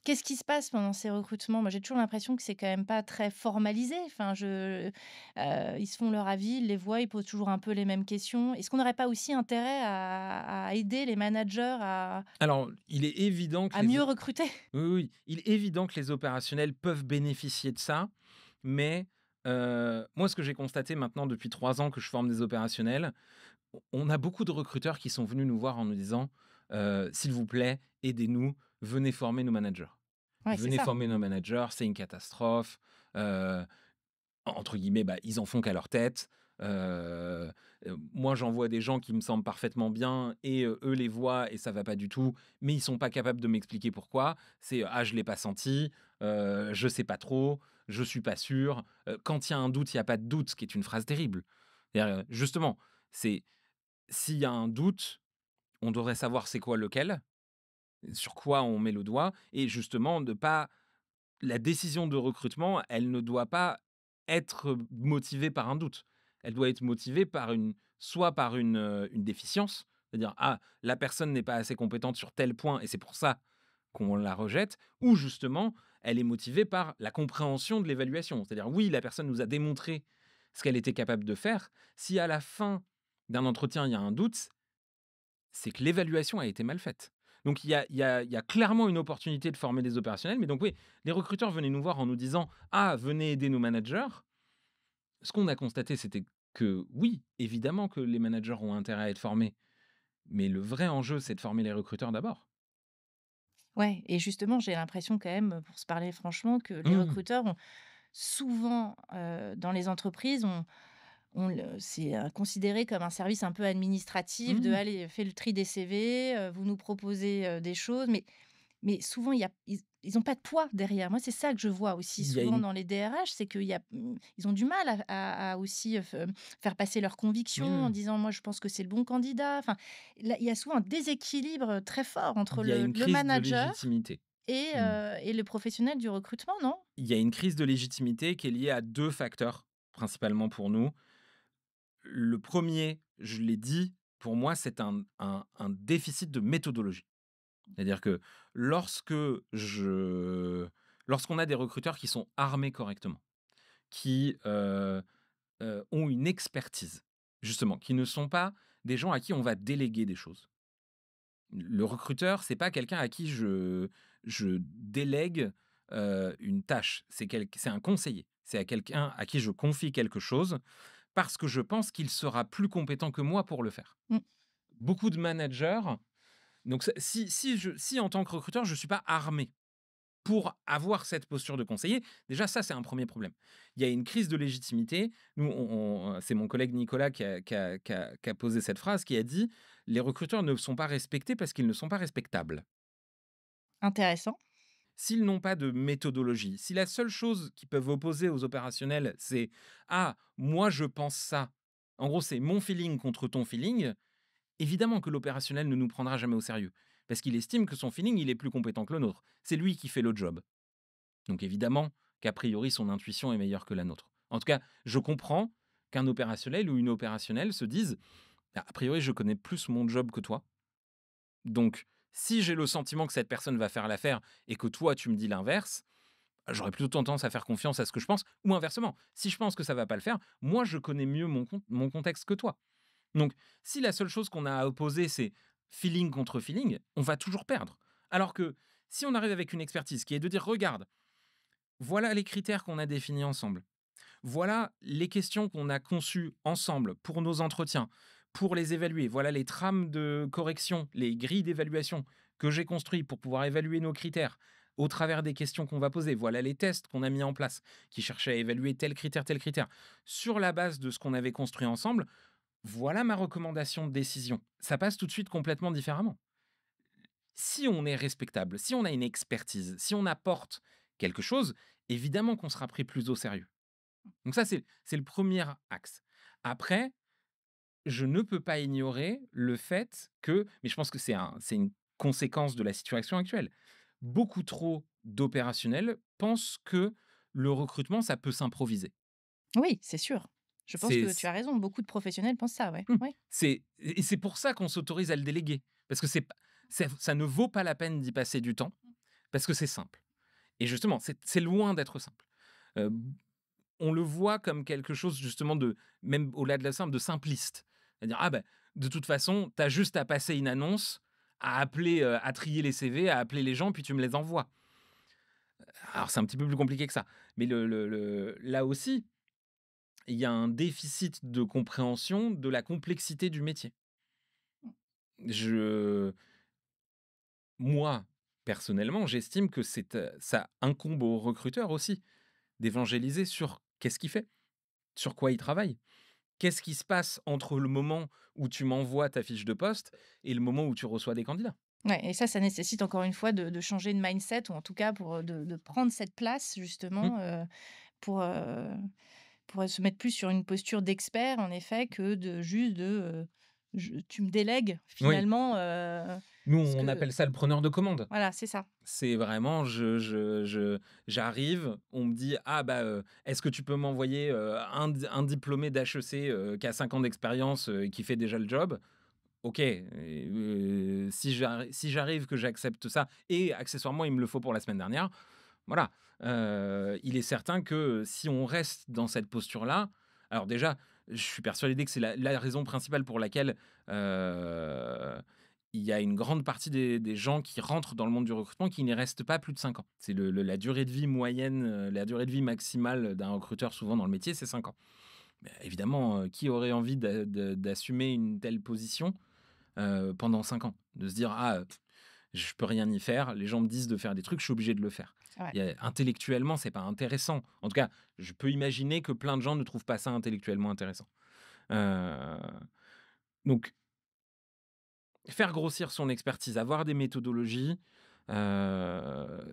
qu'est-ce qui se passe pendant ces recrutements? Moi, j'ai toujours l'impression que c'est quand même pas très formalisé. Enfin, ils se font leur avis, ils les voient, ils posent toujours un peu les mêmes questions. Est-ce qu'on n'aurait pas aussi intérêt à aider les managers Alors, il est évident que à mieux recruter? oui, oui, il est évident que les opérationnels peuvent bénéficier de ça, mais moi, ce que j'ai constaté maintenant depuis 3 ans que je forme des opérationnels, on a beaucoup de recruteurs qui sont venus nous voir en nous disant, «S'il vous plaît, aidez-nous, venez former nos managers. Ouais, c'est Venez ça. former nos managers, c'est une catastrophe». Heu, Entre guillemets, bah, ils en font qu'à leur tête. Heu, Moi, j'en vois des gens qui me semblent parfaitement bien et eux les voient et ça va pas du tout, mais ils sont pas capables de m'expliquer pourquoi. C'est: «Ah, je l'ai pas senti, je sais pas trop, je suis pas sûr». Quand il y a un doute, il y a pas de doute, ce qui est une phrase terrible. C'est-à-dire, justement, c'est s'il y a un doute, on devrait savoir c'est quoi lequel, sur quoi on met le doigt et justement de pas la décision de recrutement, elle ne doit pas être motivée par un doute. Elle doit être motivée par soit par une déficience, c'est-à-dire: «Ah, la personne n'est pas assez compétente sur tel point et c'est pour ça qu'on la rejette», ou justement, elle est motivée par la compréhension de l'évaluation. C'est-à-dire: oui, la personne nous a démontré ce qu'elle était capable de faire. Si à la fin d'un entretien, il y a un doute, c'est que l'évaluation a été mal faite. Donc il y a clairement une opportunité de former des opérationnels, mais donc oui, les recruteurs venaient nous voir en nous disant: «Ah, venez aider nos managers». Ce qu'on a constaté, c'était que oui, évidemment que les managers ont intérêt à être formés, mais le vrai enjeu, c'est de former les recruteurs d'abord. Ouais, et justement, j'ai l'impression quand même, pour se parler franchement, que les Mmh. recruteurs ont souvent, dans les entreprises, c'est, considéré comme un service un peu administratif de: Mmh. «Allez, fais le tri des CV, vous nous proposez, des choses», mais souvent ils ont pas de poids derrière. Moi, c'est ça que je vois aussi Il y a souvent une dans les DRH, c'est ils ont du mal à aussi, faire passer leurs convictions oui, oui, en oui. disant: «Moi, je pense que c'est le bon candidat». Enfin, là, il y a souvent un déséquilibre, très fort entre Il y a une le crise de manager légitimité. et Mmh. le professionnel du recrutement, non? Il y a une crise de légitimité qui est liée à 2 facteurs, principalement pour nous. Le premier, je l'ai dit, pour moi, c'est un déficit de méthodologie. C'est-à-dire que lorsque je lorsqu'on a des recruteurs qui sont armés correctement, qui, ont une expertise, justement, qui ne sont pas des gens à qui on va déléguer des choses. Le recruteur, c'est pas quelqu'un à qui je délègue, une tâche. C'est un conseiller. C'est à quelqu'un à qui je confie quelque chose parce que je pense qu'il sera plus compétent que moi pour le faire. Mmh. Beaucoup de managers donc ça si en tant que recruteur, je ne suis pas armé pour avoir cette posture de conseiller, déjà ça, c'est un premier problème. Il y a une crise de légitimité. Nous, c'est mon collègue Nicolas qui a posé cette phrase, qui a dit: «Les recruteurs ne sont pas respectés parce qu'ils ne sont pas respectables». Intéressant. S'ils n'ont pas de méthodologie, si la seule chose qu'ils peuvent opposer aux opérationnels, c'est: «Ah, moi je pense ça», en gros, c'est mon feeling contre ton feeling, évidemment que l'opérationnel ne nous prendra jamais au sérieux. Parce qu'il estime que son feeling, il est plus compétent que le nôtre. C'est lui qui fait le job. Donc évidemment qu'a priori son intuition est meilleure que la nôtre. En tout cas, je comprends qu'un opérationnel ou une opérationnelle se dise: «A priori, je connais plus mon job que toi. Donc si j'ai le sentiment que cette personne va faire l'affaire et que toi tu me dis l'inverse, j'aurais plutôt tendance à faire confiance à ce que je pense, ou inversement, si je pense que ça va pas le faire, moi je connais mieux mon contexte que toi». Donc si la seule chose qu'on a à opposer, c'est feeling contre feeling, on va toujours perdre. Alors que si on arrive avec une expertise qui est de dire: «Regarde, voilà les critères qu'on a définis ensemble. Voilà les questions qu'on a conçues ensemble pour nos entretiens, pour les évaluer. Voilà les trames de correction, les grilles d'évaluation que j'ai construites pour pouvoir évaluer nos critères au travers des questions qu'on va poser. Voilà les tests qu'on a mis en place qui cherchaient à évaluer tel critère, tel critère. Sur la base de ce qu'on avait construit ensemble, voilà ma recommandation de décision». Ça passe tout de suite complètement différemment. Si on est respectable, si on a une expertise, si on apporte quelque chose, évidemment qu'on sera pris plus au sérieux. Donc ça, c'est le premier axe. Après, je ne peux pas ignorer le fait que, mais je pense que c'est une conséquence de la situation actuelle. Beaucoup trop d'opérationnels pensent que le recrutement, ça peut s'improviser. Oui, c'est sûr. Je pense C'est que tu as raison, beaucoup de professionnels pensent ça, ouais. Mmh. Ouais. C'est pour ça qu'on s'autorise à le déléguer. Parce que ça ne vaut pas la peine d'y passer du temps, parce que c'est simple. Et justement, c'est loin d'être simple. Heu, on le voit comme quelque chose justement de, même au-delà de la simple, de simpliste. C'est-à-dire: «Ah ben de toute façon, tu as juste à passer une annonce, à appeler, à trier les CV, à appeler les gens, puis tu me les envoies». Alors c'est un petit peu plus compliqué que ça. Mais là aussi, il y a un déficit de compréhension de la complexité du métier. Je Moi, personnellement, j'estime que ça incombe aux recruteurs aussi d'évangéliser sur qu'est-ce qu'il fait, sur quoi il travaille. Qu'est-ce qui se passe entre le moment où tu m'envoies ta fiche de poste et le moment où tu reçois des candidats? Ouais, et ça nécessite encore une fois de changer de mindset ou en tout cas pour, de prendre cette place Mmh. justement, pour, pour se mettre plus sur une posture d'expert en effet que de juste je tu me délègues Oui, finalement, nous, ce on que appelle ça le preneur de commande. voilà, c'est ça. C'est vraiment j'arrive, on me dit: «Ah bah, est-ce que tu peux m'envoyer, un diplômé d'HEC, qui a 5 ans d'expérience, et qui fait déjà le job?» OK, si j'arrive, que j'accepte ça et accessoirement, il me le faut pour la semaine dernière, voilà. Il est certain que si on reste dans cette posture-là, alors déjà, je suis persuadé que c'est la raison principale pour laquelle, heu, il y a une grande partie des gens qui rentrent dans le monde du recrutement qui n'y restent pas plus de 5 ans. C'est la durée de vie moyenne, la durée de vie maximale d'un recruteur souvent dans le métier, c'est 5 ans. Mais évidemment, qui aurait envie d'assumer une telle position, pendant 5 ans? De se dire: «Ah, je peux rien y faire, les gens me disent de faire des trucs, je suis obligé de le faire». C'est vrai. Intellectuellement, c'est pas intéressant. En tout cas, je peux imaginer que plein de gens ne trouvent pas ça intellectuellement intéressant. Heu, donc faire grossir son expertise, avoir des méthodologies, heu,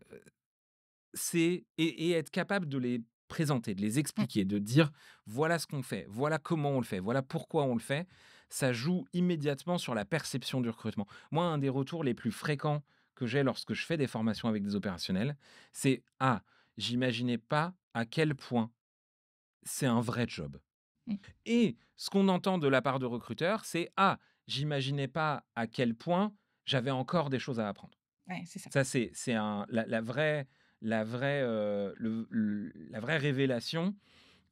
et être capable de les présenter, de les Mmh. expliquer, de dire: «Voilà ce qu'on fait, voilà comment on le fait, voilà pourquoi on le fait». Ça joue immédiatement sur la perception du recrutement. Moi, un des retours les plus fréquents que j'ai lorsque je fais des formations avec des opérationnels, c'est: «Ah, j'imaginais pas à quel point c'est un vrai job». Mmh. Et ce qu'on entend de la part de recruteurs, c'est: «Ah, j'imaginais pas à quel point j'avais encore des choses à apprendre». Ouais, c'est ça. Ça, c'est la vraie révélation,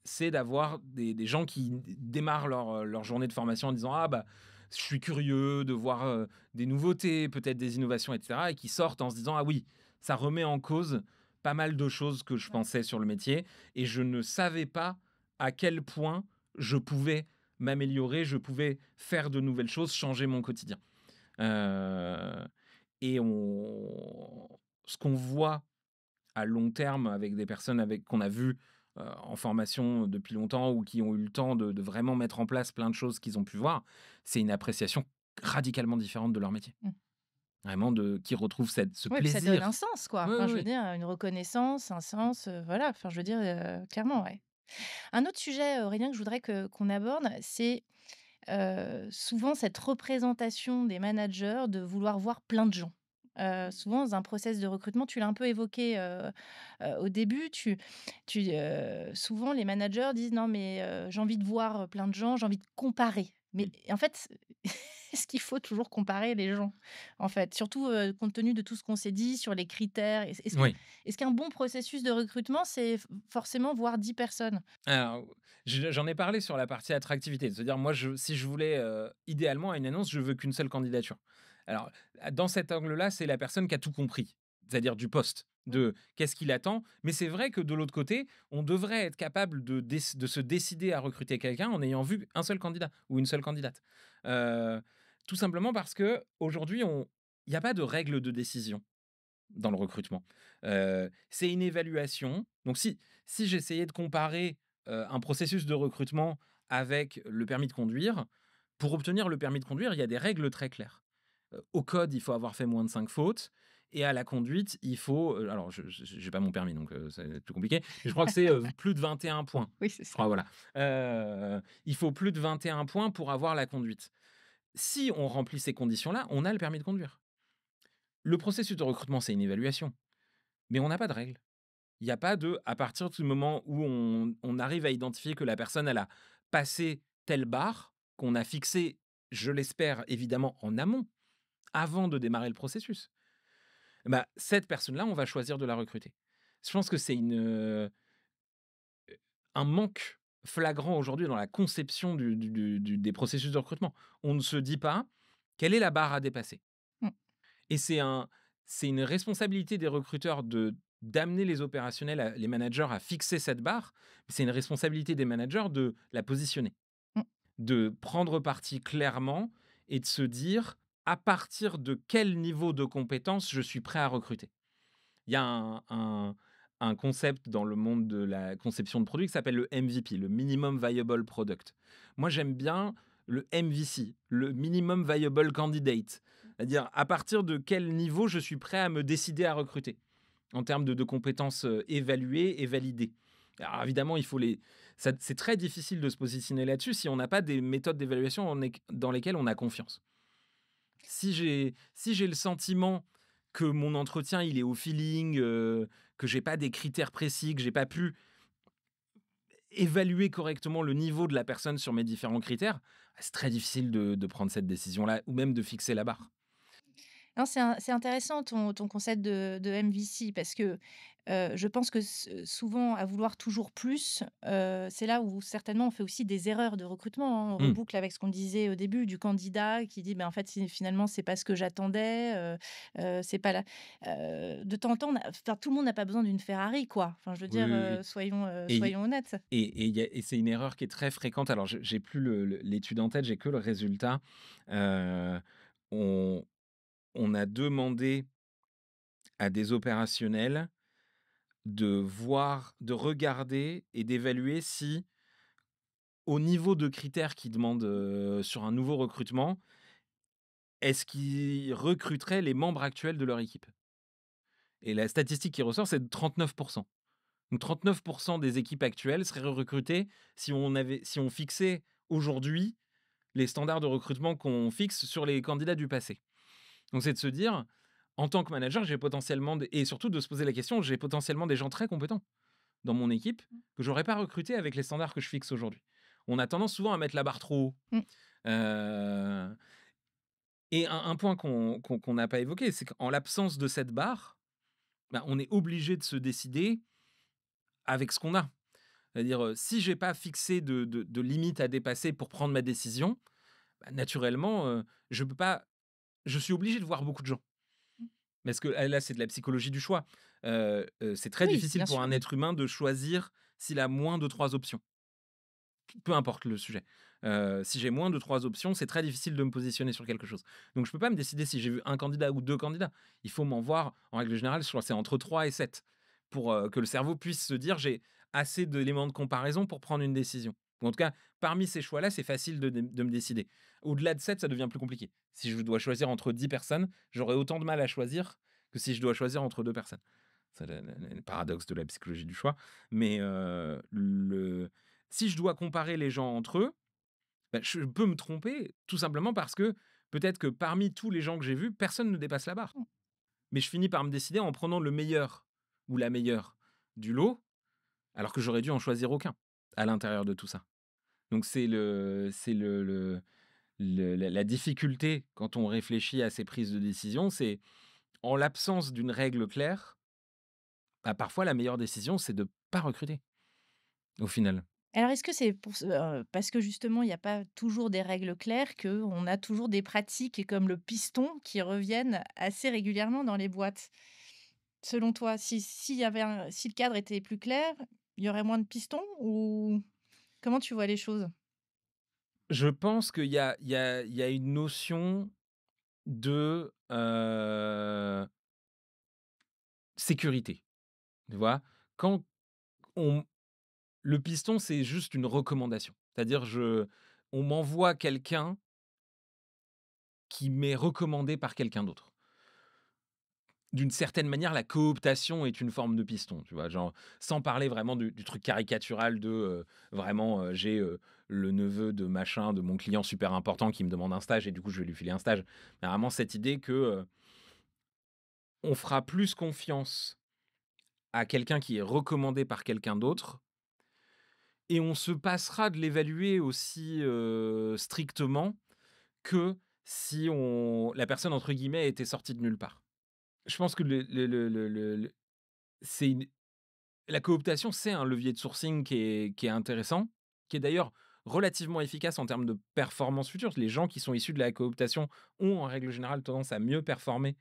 c'est d'avoir des gens qui démarrent leur journée de formation en disant: «Ah bah, je suis curieux de voir, des nouveautés, peut-être des innovations et cetera», et qui sortent en se disant: «Ah oui, ça remet en cause pas mal de choses que je Ouais. pensais sur le métier et je ne savais pas à quel point je pouvais m'améliorer, je pouvais faire de nouvelles choses, changer mon quotidien». Heu et on ce qu'on voit à long terme avec des personnes avec qu'on a vues, en formation depuis longtemps ou qui ont eu le temps de vraiment mettre en place plein de choses qu'ils ont pu voir, c'est une appréciation radicalement différente de leur métier. Mmh. Vraiment qui retrouvent ce Ouais, puis ça donne un plaisir. sens quoi. Oui, Enfin, oui, je veux oui. dire, une reconnaissance, un sens, voilà, enfin je veux dire, clairement, ouais. Un autre sujet, Aurélien, que je voudrais que qu'on aborde, c'est, souvent cette représentation des managers de vouloir voir plein de gens. Souvent dans un process de recrutement, tu l'as un peu évoqué, au début, souvent les managers disent: «Non mais, j'ai envie de voir, plein de gens, j'ai envie de comparer». Mais Mmh. en fait, est-ce qu'il faut toujours comparer les gens? En fait, surtout, compte tenu de tout ce qu'on s'est dit sur les critères. Oui. Est-ce qu'un bon processus de recrutement, c'est forcément voir 10 personnes? Alors, j'en ai parlé sur la partie attractivité, de se dire moi si je voulais, idéalement à une annonce, je veux qu'une seule candidature. Alors, dans cet angle-là, c'est la personne qui a tout compris, c'est-à-dire du poste, Mmh. de qu'est-ce qu'il attend. Mais c'est vrai que de l'autre côté, on devrait être capable de se décider à recruter quelqu'un en ayant vu un seul candidat ou une seule candidate. Heu, Tout simplement parce qu'aujourd'hui, il y a pas de règle de décision dans le recrutement. C'est une évaluation. Donc si j'essayais de comparer, un processus de recrutement avec le permis de conduire, pour obtenir le permis de conduire, il y a des règles très claires. Au code, il faut avoir fait moins de 5 fautes et à la conduite, il faut, alors j'ai pas mon permis donc c'est plus compliqué, mais je crois que c'est, plus de 21 points. Oui, c'est Je ça. crois, voilà. Il faut plus de 21 points pour avoir la conduite. Si on remplit ces conditions-là, on a le permis de conduire. Le processus de recrutement, c'est une évaluation. Mais on n'a pas de règle. Il y a pas de à partir du moment où on arrive à identifier que la personne, elle a passé telle barre, qu'on a fixée, je l'espère évidemment en amont, avant de démarrer le processus. Bah, cette personne-là, on va choisir de la recruter. Je pense que c'est un manque flagrant aujourd'hui dans la conception des processus de recrutement. On ne se dit pas: «Quelle est la barre à dépasser?» Mmh. Et c'est une responsabilité des recruteurs de d'amener les opérationnels, les managers à fixer cette barre. C'est une responsabilité des managers de la positionner, Mmh. de prendre parti clairement et de se dire à partir de quel niveau de compétence je suis prêt à recruter. Il y a un concept dans le monde de la conception de produits qui s'appelle le MVP, le Minimum Viable Product. Moi, j'aime bien le MVC, le Minimum Viable Candidate. C'est-à-dire à partir de quel niveau je suis prêt à me décider à recruter en termes de compétences évaluées et validées. Alors évidemment, c'est très difficile de se positionner là-dessus si on n'a pas des méthodes d'évaluation dans lesquelles on a confiance. Si j'ai le sentiment que mon entretien, il est au feeling, que j'ai pas des critères précis, que j'ai pas pu évaluer correctement le niveau de la personne sur mes différents critères, c'est très difficile de prendre cette décision-là ou même de fixer la barre. Non, c'est intéressant ton concept de MVC parce que, je pense que souvent à vouloir toujours plus, c'est là où certainement on fait aussi des erreurs de recrutement, hein. On Mmh. reboucle avec ce qu'on disait au début du candidat qui dit: «Ben, en fait, finalement, c'est pas ce que j'attendais, c'est pas la» de temps en temps, enfin, tout le monde n'a pas besoin d'une Ferrari, quoi. Enfin, je veux Oui, dire, oui, oui. Et soyons honnêtes. et c'est une erreur qui est très fréquente. Alors je j'ai plus l'étude en tête, j'ai que le résultat. Heu, on on a demandé à des opérationnels de regarder et d'évaluer si, au niveau de critères qu'ils demandent, sur un nouveau recrutement, est-ce qu'ils recruteraient les membres actuels de leur équipe? Et la statistique qui ressort, c'est de 39. Donc 39 des équipes actuelles seraient recrutées si on fixait aujourd'hui les standards de recrutement qu'on fixe sur les candidats du passé. Donc c'est de se dire, en tant que manager, j'ai potentiellement et surtout de se poser la question, j'ai potentiellement des gens très compétents dans mon équipe que j'aurais pas recrutés avec les standards que je fixe aujourd'hui. On a tendance souvent à mettre la barre trop haut. Mmh. Heu et un point qu'on n'a pas évoqué, c'est qu'en l'absence de cette barre, bah, on est obligé de se décider avec ce qu'on a. C'est-à-dire, si j'ai pas fixé de limite à dépasser pour prendre ma décision, bah, naturellement, je peux pas je suis obligé de voir beaucoup de gens. Parce que là, c'est de la psychologie du choix. C'est très Oui, difficile bien pour sûr. un être humain de choisir s'il a moins de 3 options. Peu importe le sujet. Si j'ai moins de 3 options, c'est très difficile de me positionner sur quelque chose. Donc je peux pas me décider si j'ai vu un candidat ou 2 candidats. Il faut m'en voir, en règle générale, je crois que c'est entre 3 et 7 pour, que le cerveau puisse se dire: «J'ai assez d'éléments de comparaison pour prendre une décision». Ou en tout cas, parmi ces choix-là, c'est facile de me décider. Au-delà de 7, ça devient plus compliqué. Si je dois choisir entre 10 personnes, j'aurai autant de mal à choisir que si je dois choisir entre 2 personnes. C'est le paradoxe de la psychologie du choix. Mais, si je dois comparer les gens entre eux, bah, je peux me tromper, tout simplement parce que peut-être que parmi tous les gens que j'ai vus, personne ne dépasse la barre. Mais je finis par me décider en prenant le meilleur ou la meilleure du lot, alors que j'aurais dû en choisir aucun à l'intérieur de tout ça. Donc c'est la difficulté quand on réfléchit à ces prises de décision, c'est en l'absence d'une règle claire, bah, parfois la meilleure décision, c'est de pas recruter, au final. Alors, est-ce que c'est parce que justement, il y a pas toujours des règles claires qu'on a toujours des pratiques comme le piston qui reviennent assez régulièrement dans les boîtes? Selon toi, si le cadre était plus clair, il y aurait moins de pistons ou comment tu vois les choses? Je pense qu'il y a une notion de, sécurité, tu vois? Quand on Le piston, c'est juste une recommandation. C'est-à-dire on m'envoie quelqu'un qui m'est recommandé par quelqu'un d'autre. D'une certaine manière, la cooptation est une forme de piston, tu vois? Genre, sans parler vraiment du truc caricatural de, vraiment, j'ai, le neveu de machin, de mon client super important qui me demande un stage et du coup, je vais lui filer un stage. Mais vraiment cette idée que, on fera plus confiance à quelqu'un qui est recommandé par quelqu'un d'autre et on se passera de l'évaluer aussi, strictement que si la personne entre guillemets était sortie de nulle part. Je pense que c'est une la cooptation, c'est un levier de sourcing qui est intéressant, qui est d'ailleurs relativement efficace en termes de performance future. Les gens qui sont issus de la cooptation ont en règle générale tendance à mieux performer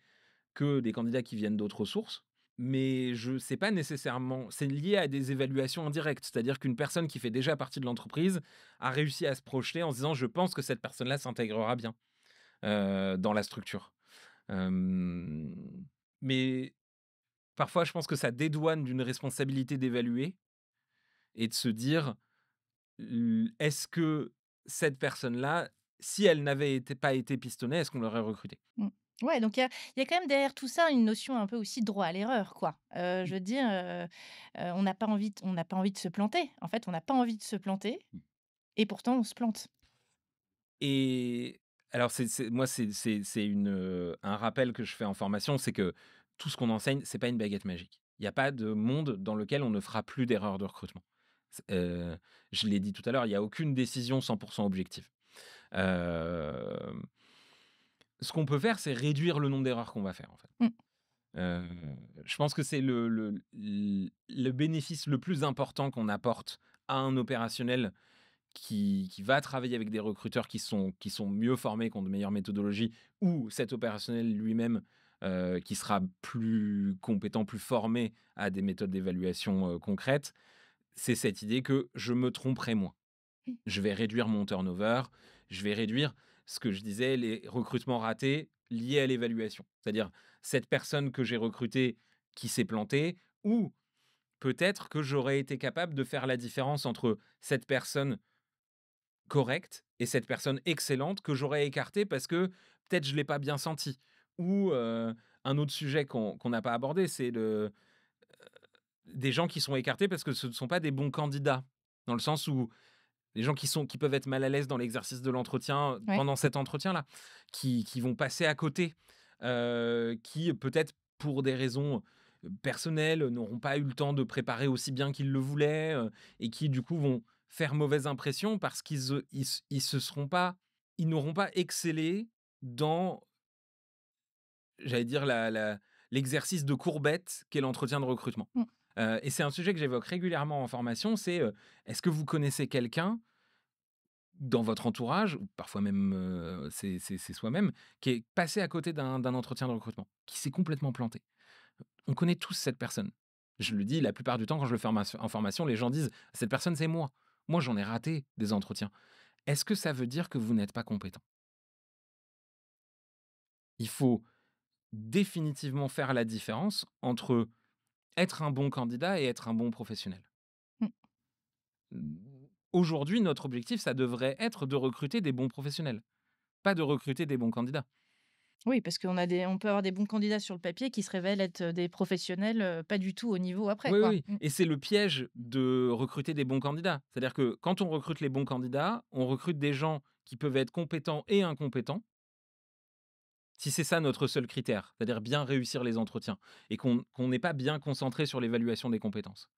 que des candidats qui viennent d'autres sources. mais je sais pas nécessairement c'est lié à des évaluations indirectes. C'est-à-dire qu'une personne qui fait déjà partie de l'entreprise a réussi à se projeter en se disant: «Je pense que cette personne-là s'intégrera bien, dans la structure». Hem, mais parfois, je pense que ça dédouane d'une responsabilité d'évaluer et de se dire: «Est-ce que cette personne-là, si elle n'avait pas été pistonnée, est-ce qu'on l'aurait recrutée?» Mmh. Ouais, donc il y a quand même derrière tout ça une notion un peu aussi droit à l'erreur, quoi. Je veux dire, on n'a pas envie de se planter. En fait, on n'a pas envie de se planter et pourtant on se plante. Et alors moi c'est un rappel que je fais en formation, c'est que tout ce qu'on enseigne, c'est pas une baguette magique. Il y a pas de monde dans lequel on ne fera plus d'erreurs de recrutement. C Je l'ai dit tout à l'heure, il y a aucune décision 100 objective. Hem, Ce qu'on peut faire, c'est réduire le nombre d'erreurs qu'on va faire, en fait. Mmh. Heu, je pense que c'est le bénéfice le plus important qu'on apporte à un opérationnel qui va travailler avec des recruteurs qui sont mieux formés, qui ont de meilleures méthodologies, ou cet opérationnel lui-même, qui sera plus compétent, plus formé à des méthodes d'évaluation, concrètes, c'est cette idée que je me tromperai moins. Mmh. Je vais réduire mon turnover, je vais réduire ce que je disais, les recrutements ratés liés à l'évaluation. C'est-à-dire cette personne que j'ai recrutée qui s'est plantée, ou peut-être que j'aurais été capable de faire la différence entre cette personne correcte et cette personne excellente que j'aurais écartée parce que peut-être je l'ai pas bien senti. Ou, un autre sujet qu'on n'a pas abordé, c'est des gens qui sont écartés parce que ce ne sont pas des bons candidats. Dans le sens où les gens qui peuvent être mal à l'aise dans l'exercice de l'entretien, Ouais. pendant cet entretien-là, qui vont passer à côté, qui peut-être pour des raisons, personnelles, n'auront pas eu le temps de préparer aussi bien qu'ils le voulaient, et qui du coup vont faire mauvaise impression parce ils se seront pas ils n'auront pas excellé dans, j'allais dire l'exercice de courbette qu'est l'entretien de recrutement. Mmh. Et c'est un sujet que j'évoque régulièrement en formation, c'est, est-ce que vous connaissez quelqu'un dans votre entourage, ou parfois même, c'est soi-même, qui est passé à côté d'un entretien de recrutement, qui s'est complètement planté. On connaît tous cette personne. Je le dis la plupart du temps quand je le fais en formation, les gens disent: «Cette personne, c'est moi. Moi, j'en ai raté des entretiens». Est-ce que ça veut dire que vous n'êtes pas compétent? Il faut définitivement faire la différence entre être un bon candidat et être un bon professionnel. Mmh. Aujourd'hui, notre objectif, ça devrait être de recruter des bons professionnels, pas de recruter des bons candidats. Oui, parce on peut avoir des bons candidats sur le papier qui se révèlent être, des professionnels, pas du tout au niveau après, Oui, oui, quoi. oui, Mmh. et c'est le piège de recruter des bons candidats. C'est-à-dire que quand on recrute les bons candidats, on recrute des gens qui peuvent être compétents et incompétents, si c'est ça notre seul critère, c'est-à-dire bien réussir les entretiens et qu'on n'est pas bien concentré sur l'évaluation des compétences.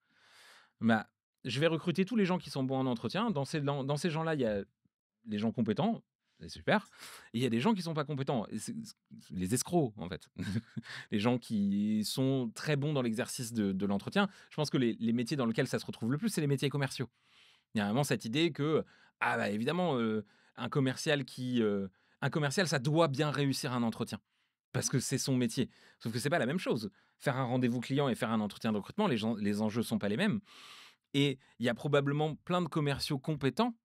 Bah, je vais recruter tous les gens qui sont bons en entretien. Dans ces gens-là, il y a les gens compétents, c'est super, et il y a des gens qui sont pas compétents, et c'est les escrocs, en fait. Les gens qui sont très bons dans l'exercice de l'entretien. Je pense que les métiers dans lesquels ça se retrouve le plus, c'est les métiers commerciaux. Il y a vraiment cette idée que, ah bah, évidemment, un commercial un commercial, ça doit bien réussir un entretien parce que c'est son métier. Sauf que c'est pas la même chose. Faire un rendez-vous client et faire un entretien de recrutement, les enjeux sont pas les mêmes, et il y a probablement plein de commerciaux compétents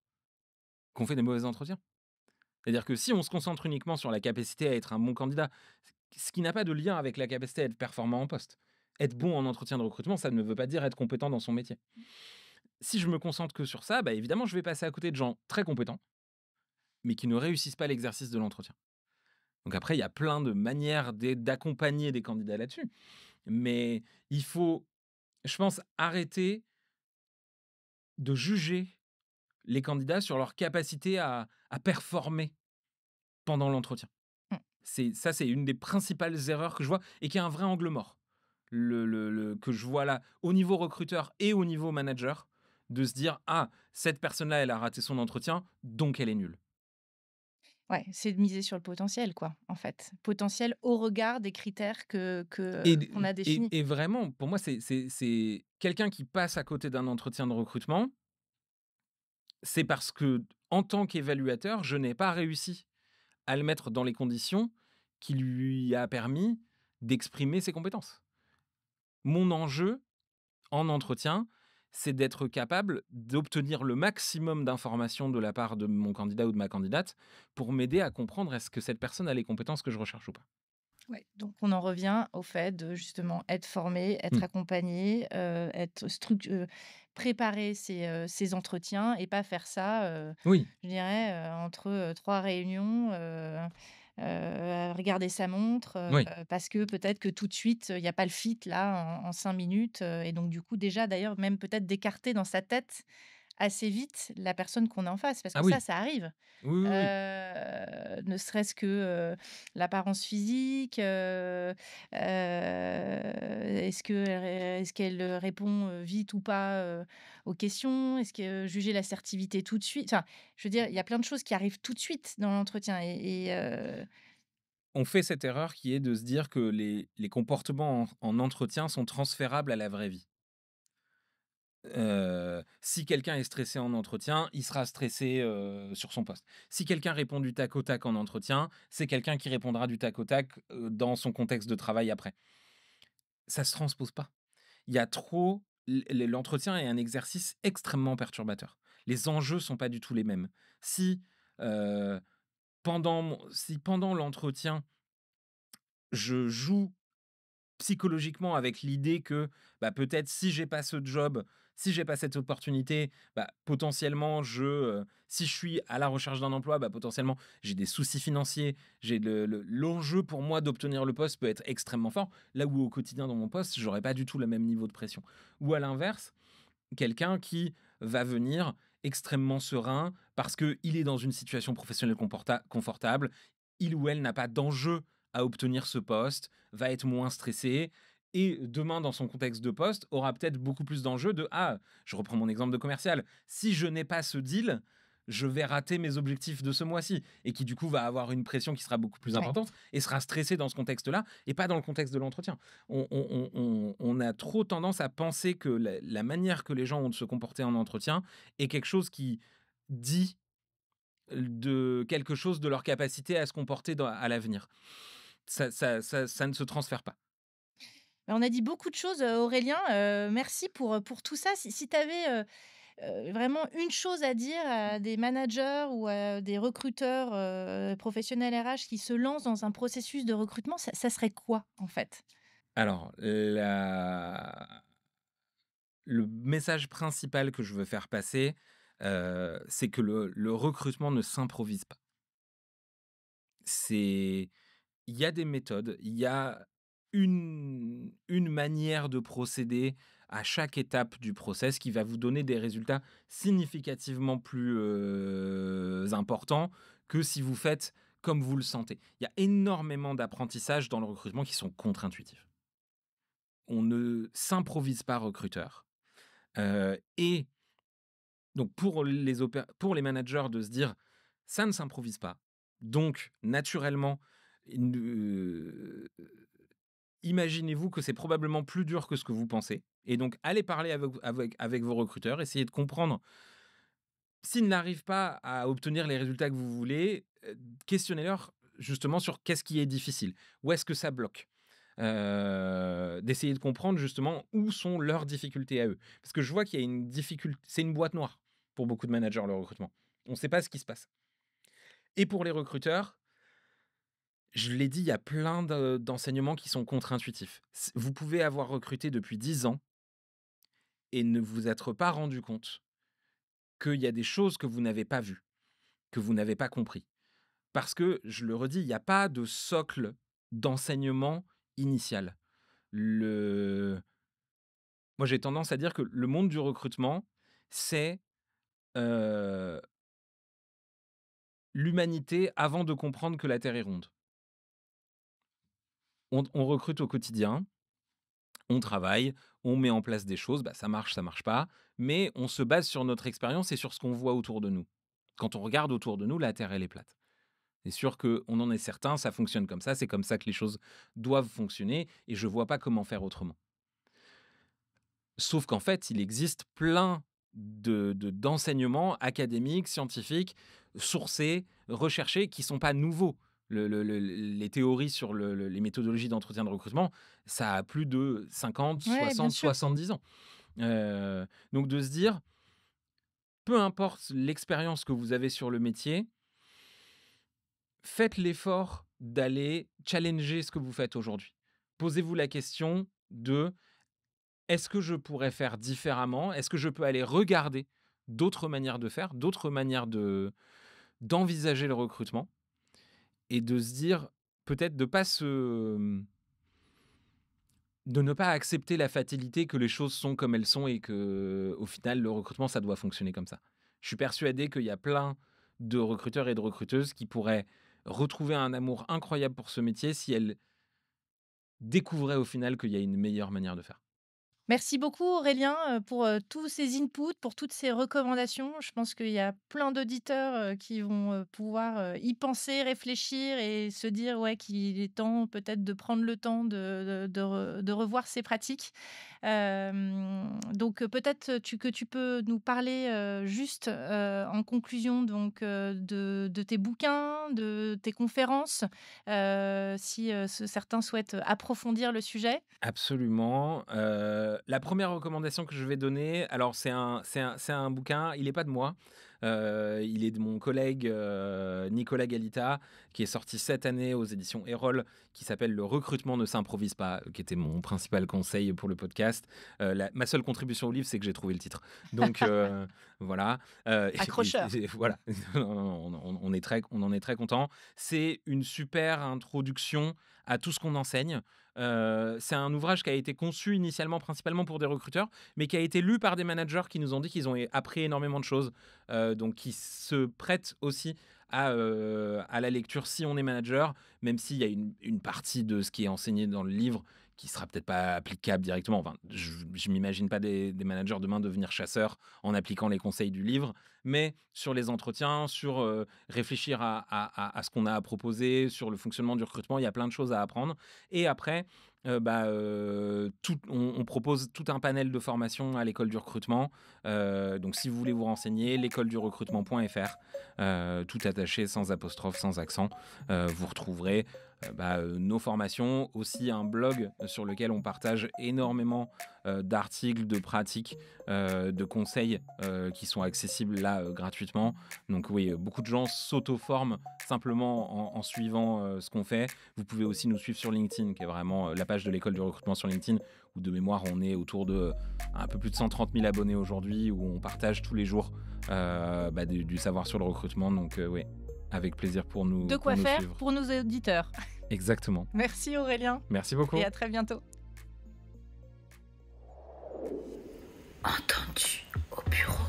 qui ont fait des mauvais entretiens. C'est-à-dire que si on se concentre uniquement sur la capacité à être un bon candidat, ce qui n'a pas de lien avec la capacité à être performant en poste. Être bon en entretien de recrutement, ça ne veut pas dire être compétent dans son métier. Si je me concentre que sur ça, bah évidemment, je vais passer à côté de gens très compétents, mais qui ne réussissent pas l'exercice de l'entretien. Donc après, il y a plein de manières d'accompagner des candidats là-dessus. Mais il faut, je pense, arrêter de juger les candidats sur leur capacité à performer pendant l'entretien. Mmh. C'est une des principales erreurs que je vois et qui est un vrai angle mort. Que je vois là, au niveau recruteur et au niveau manager, de se dire: «Ah, cette personne-là, elle a raté son entretien, donc elle est nulle». Ouais, c'est de miser sur le potentiel, quoi, en fait. Potentiel au regard des critères qu'on a définis. Et vraiment, pour moi, c'est quelqu'un qui passe à côté d'un entretien de recrutement, c'est parce que, en tant qu'évaluateur, je n'ai pas réussi à le mettre dans les conditions qui lui a permis d'exprimer ses compétences. Mon enjeu en entretien, c'est d'être capable d'obtenir le maximum d'informations de la part de mon candidat ou de ma candidate pour m'aider à comprendre est-ce que cette personne a les compétences que je recherche ou pas. Ouais, donc on en revient au fait de justement être formé, être Mmh. accompagné, préparer ses entretiens et pas faire ça, Oui, je dirais, entre, 3 réunions, à regarder sa montre, oui. parce que peut-être que tout de suite, il y a pas le fit là en 5 minutes, et donc du coup déjà d'ailleurs même peut-être d'écarter dans sa tête assez vite la personne qu'on a en face parce Ah que oui. ça arrive. Oui, oui, oui. Ne serait-ce que, l'apparence physique, est-ce qu'elle, répond, vite ou pas, aux questions? Est-ce que juger l'assertivité tout de suite? Enfin, je veux dire, il y a plein de choses qui arrivent tout de suite dans l'entretien On fait cette erreur qui est de se dire que les comportements en entretien sont transférables à la vraie vie. Si quelqu'un est stressé en entretien, il sera stressé, sur son poste. Si quelqu'un répond du tac au tac en entretien, c'est quelqu'un qui répondra du tac au tac, dans son contexte de travail après. Ça se transpose pas. Il y a trop l'entretien est un exercice extrêmement perturbateur. Les enjeux sont pas du tout les mêmes. Si, heu, si pendant l'entretien, je joue psychologiquement avec l'idée que, bah, peut-être si j'ai pas ce job, si j'ai pas cette opportunité, bah, potentiellement si je suis à la recherche d'un emploi, bah, potentiellement j'ai des soucis financiers, j'ai l'enjeu pour moi d'obtenir le poste peut être extrêmement fort, là où au quotidien dans mon poste, j'aurais pas du tout le même niveau de pression. Ou à l'inverse, quelqu'un qui va venir extrêmement serein parce qu'il est dans une situation professionnelle confortable, il ou elle n'a pas d'enjeu à obtenir ce poste, va être moins stressé et demain dans son contexte de poste aura peut-être beaucoup plus d'enjeux de ah, je reprends mon exemple de commercial, si je n'ai pas ce deal, je vais rater mes objectifs de ce mois-ci et qui du coup va avoir une pression qui sera beaucoup plus ouais. importante et sera stressé dans ce contexte-là et pas dans le contexte de l'entretien. On a trop tendance à penser que la manière que les gens ont de se comporter en entretien est quelque chose qui dit de quelque chose de leur capacité à se comporter à l'avenir. Ça ne se transfère pas. Bah, on a dit beaucoup de choses, Aurélien, merci pour tout ça. Si tu avais, vraiment une chose à dire à des managers ou à des recruteurs, professionnels RH qui se lancent dans un processus de recrutement, ça serait quoi, en fait? Alors, le message principal que je veux faire passer, c'est que le recrutement ne s'improvise pas. C'est Il y a des méthodes, il y a une manière de procéder à chaque étape du process qui va vous donner des résultats significativement plus, importants que si vous faites comme vous le sentez. Il y a énormément d'apprentissages dans le recrutement qui sont contre-intuitifs. On ne s'improvise pas recruteur, et donc pour les managers de se dire: «Ça ne s'improvise pas». Donc naturellement, ne imaginez-vous que c'est probablement plus dur que ce que vous pensez et donc allez parler avec vos recruteurs, essayez de comprendre s'ils n'arrivent pas à obtenir les résultats que vous voulez, questionnez-leur justement sur qu'est-ce qui est difficile? Où est-ce que ça bloque? D'essayer de comprendre justement où sont leurs difficultés à eux. Parce que je vois qu'il y a une difficulté, c'est une boîte noire pour beaucoup de managers, le recrutement. On ne sait pas ce qui se passe. Et pour les recruteurs, je l'ai dit, il y a plein d'enseignements qui sont contre-intuitifs. Vous pouvez avoir recruté depuis 10 ans et ne vous être pas rendu compte qu'il y a des choses que vous n'avez pas vues, que vous n'avez pas compris. Parce que, je le redis, il n'y a pas de socle d'enseignement initial. Le Moi, j'ai tendance à dire que le monde du recrutement, c'est, heu, l'humanité avant de comprendre que la Terre est ronde. On recrute au quotidien, on travaille, on met en place des choses, bah, ça marche pas, mais on se base sur notre expérience et sur ce qu'on voit autour de nous. Quand on regarde autour de nous, la Terre, elle est plate. C'est sûr qu'on en est certain, ça fonctionne comme ça, c'est comme ça que les choses doivent fonctionner et je vois pas comment faire autrement. Sauf qu'en fait, il existe plein d'enseignements académiques, scientifiques, sourcés, recherchés, qui sont pas nouveaux. les théories sur les méthodologies d'entretien de recrutement, ça a plus de 50, Ouais, 60, 70 ans. Donc de se dire, peu importe l'expérience que vous avez sur le métier, faites l'effort d'aller challenger ce que vous faites aujourd'hui. Posez-vous la question de: est-ce que je pourrais faire différemment? Est-ce que je peux aller regarder d'autres manières de faire, d'autres manières d'envisager le recrutement? Et de se dire, peut-être de ne pas accepter la fatalité que les choses sont comme elles sont et qu'au final, le recrutement, ça doit fonctionner comme ça. Je suis persuadé qu'il y a plein de recruteurs et de recruteuses qui pourraient retrouver un amour incroyable pour ce métier si elles découvraient au final qu'il y a une meilleure manière de faire. Merci beaucoup Aurélien pour tous ces inputs, pour toutes ces recommandations. Je pense qu'il y a plein d'auditeurs qui vont pouvoir y penser, réfléchir et se dire ouais, qu'il est temps peut-être de prendre le temps de revoir ses pratiques. Donc peut-être que tu peux nous parler juste en conclusion donc, de tes bouquins, de tes conférences, si certains souhaitent approfondir le sujet. Absolument. La première recommandation que je vais donner, alors c'est un bouquin, il est pas de moi, il est de mon collègue, Nicolas Galita, qui est sorti cette année aux éditions Erol, qui s'appelle «Le recrutement ne s'improvise pas», qui était mon principal conseil pour le podcast. Ma seule contribution au livre, c'est que j'ai trouvé le titre. Donc voilà, Accrocheur. Voilà, on en est très content. C'est une super introduction à tout ce qu'on enseigne. C'est un ouvrage qui a été conçu initialement principalement pour des recruteurs, mais qui a été lu par des managers qui nous ont dit qu'ils ont appris énormément de choses, donc qui se prêtent aussi à la lecture si on est manager, même s'il y a une partie de ce qui est enseigné dans le livre qui sera peut-être pas applicable directement. Enfin, je m'imagine pas des managers demain devenir chasseurs en appliquant les conseils du livre, mais sur les entretiens, sur réfléchir à ce qu'on a à proposer, sur le fonctionnement du recrutement, il y a plein de choses à apprendre. Et après, on propose tout un panel de formation à l'école du recrutement. Donc, si vous voulez vous renseigner, l'écoledurecrutement.fr, tout attaché, sans apostrophe, sans accent. Vous retrouverez nos formations, aussi un blog sur lequel on partage énormément d'articles, de pratiques, de conseils qui sont accessibles là gratuitement. Donc oui, beaucoup de gens s'auto-forment simplement en suivant ce qu'on fait. Vous pouvez aussi nous suivre sur LinkedIn, qui est vraiment la page de l'école du recrutement sur LinkedIn, où de mémoire on est autour de un peu plus de 130 000 abonnés aujourd'hui, où on partage tous les jours du savoir sur le recrutement. Donc oui, avec plaisir pour nous De quoi nous faire suivre. pour nos auditeurs. Exactement. Merci Aurélien Merci beaucoup. et à très bientôt. Entendu au bureau.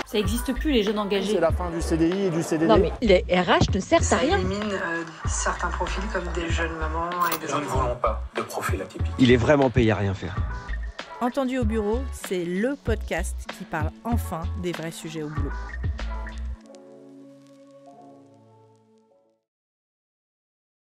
Ça n'existe plus, les jeunes engagés. C'est la fin du CDI et du CDD. Non, mais les RH ne servent à Ça rien. élimine certains profils comme des jeunes mamans et des Nous ne voulons pas de profil atypique. Il est vraiment payé à rien faire. Entendu au bureau, c'est le podcast qui parle enfin des vrais sujets au boulot.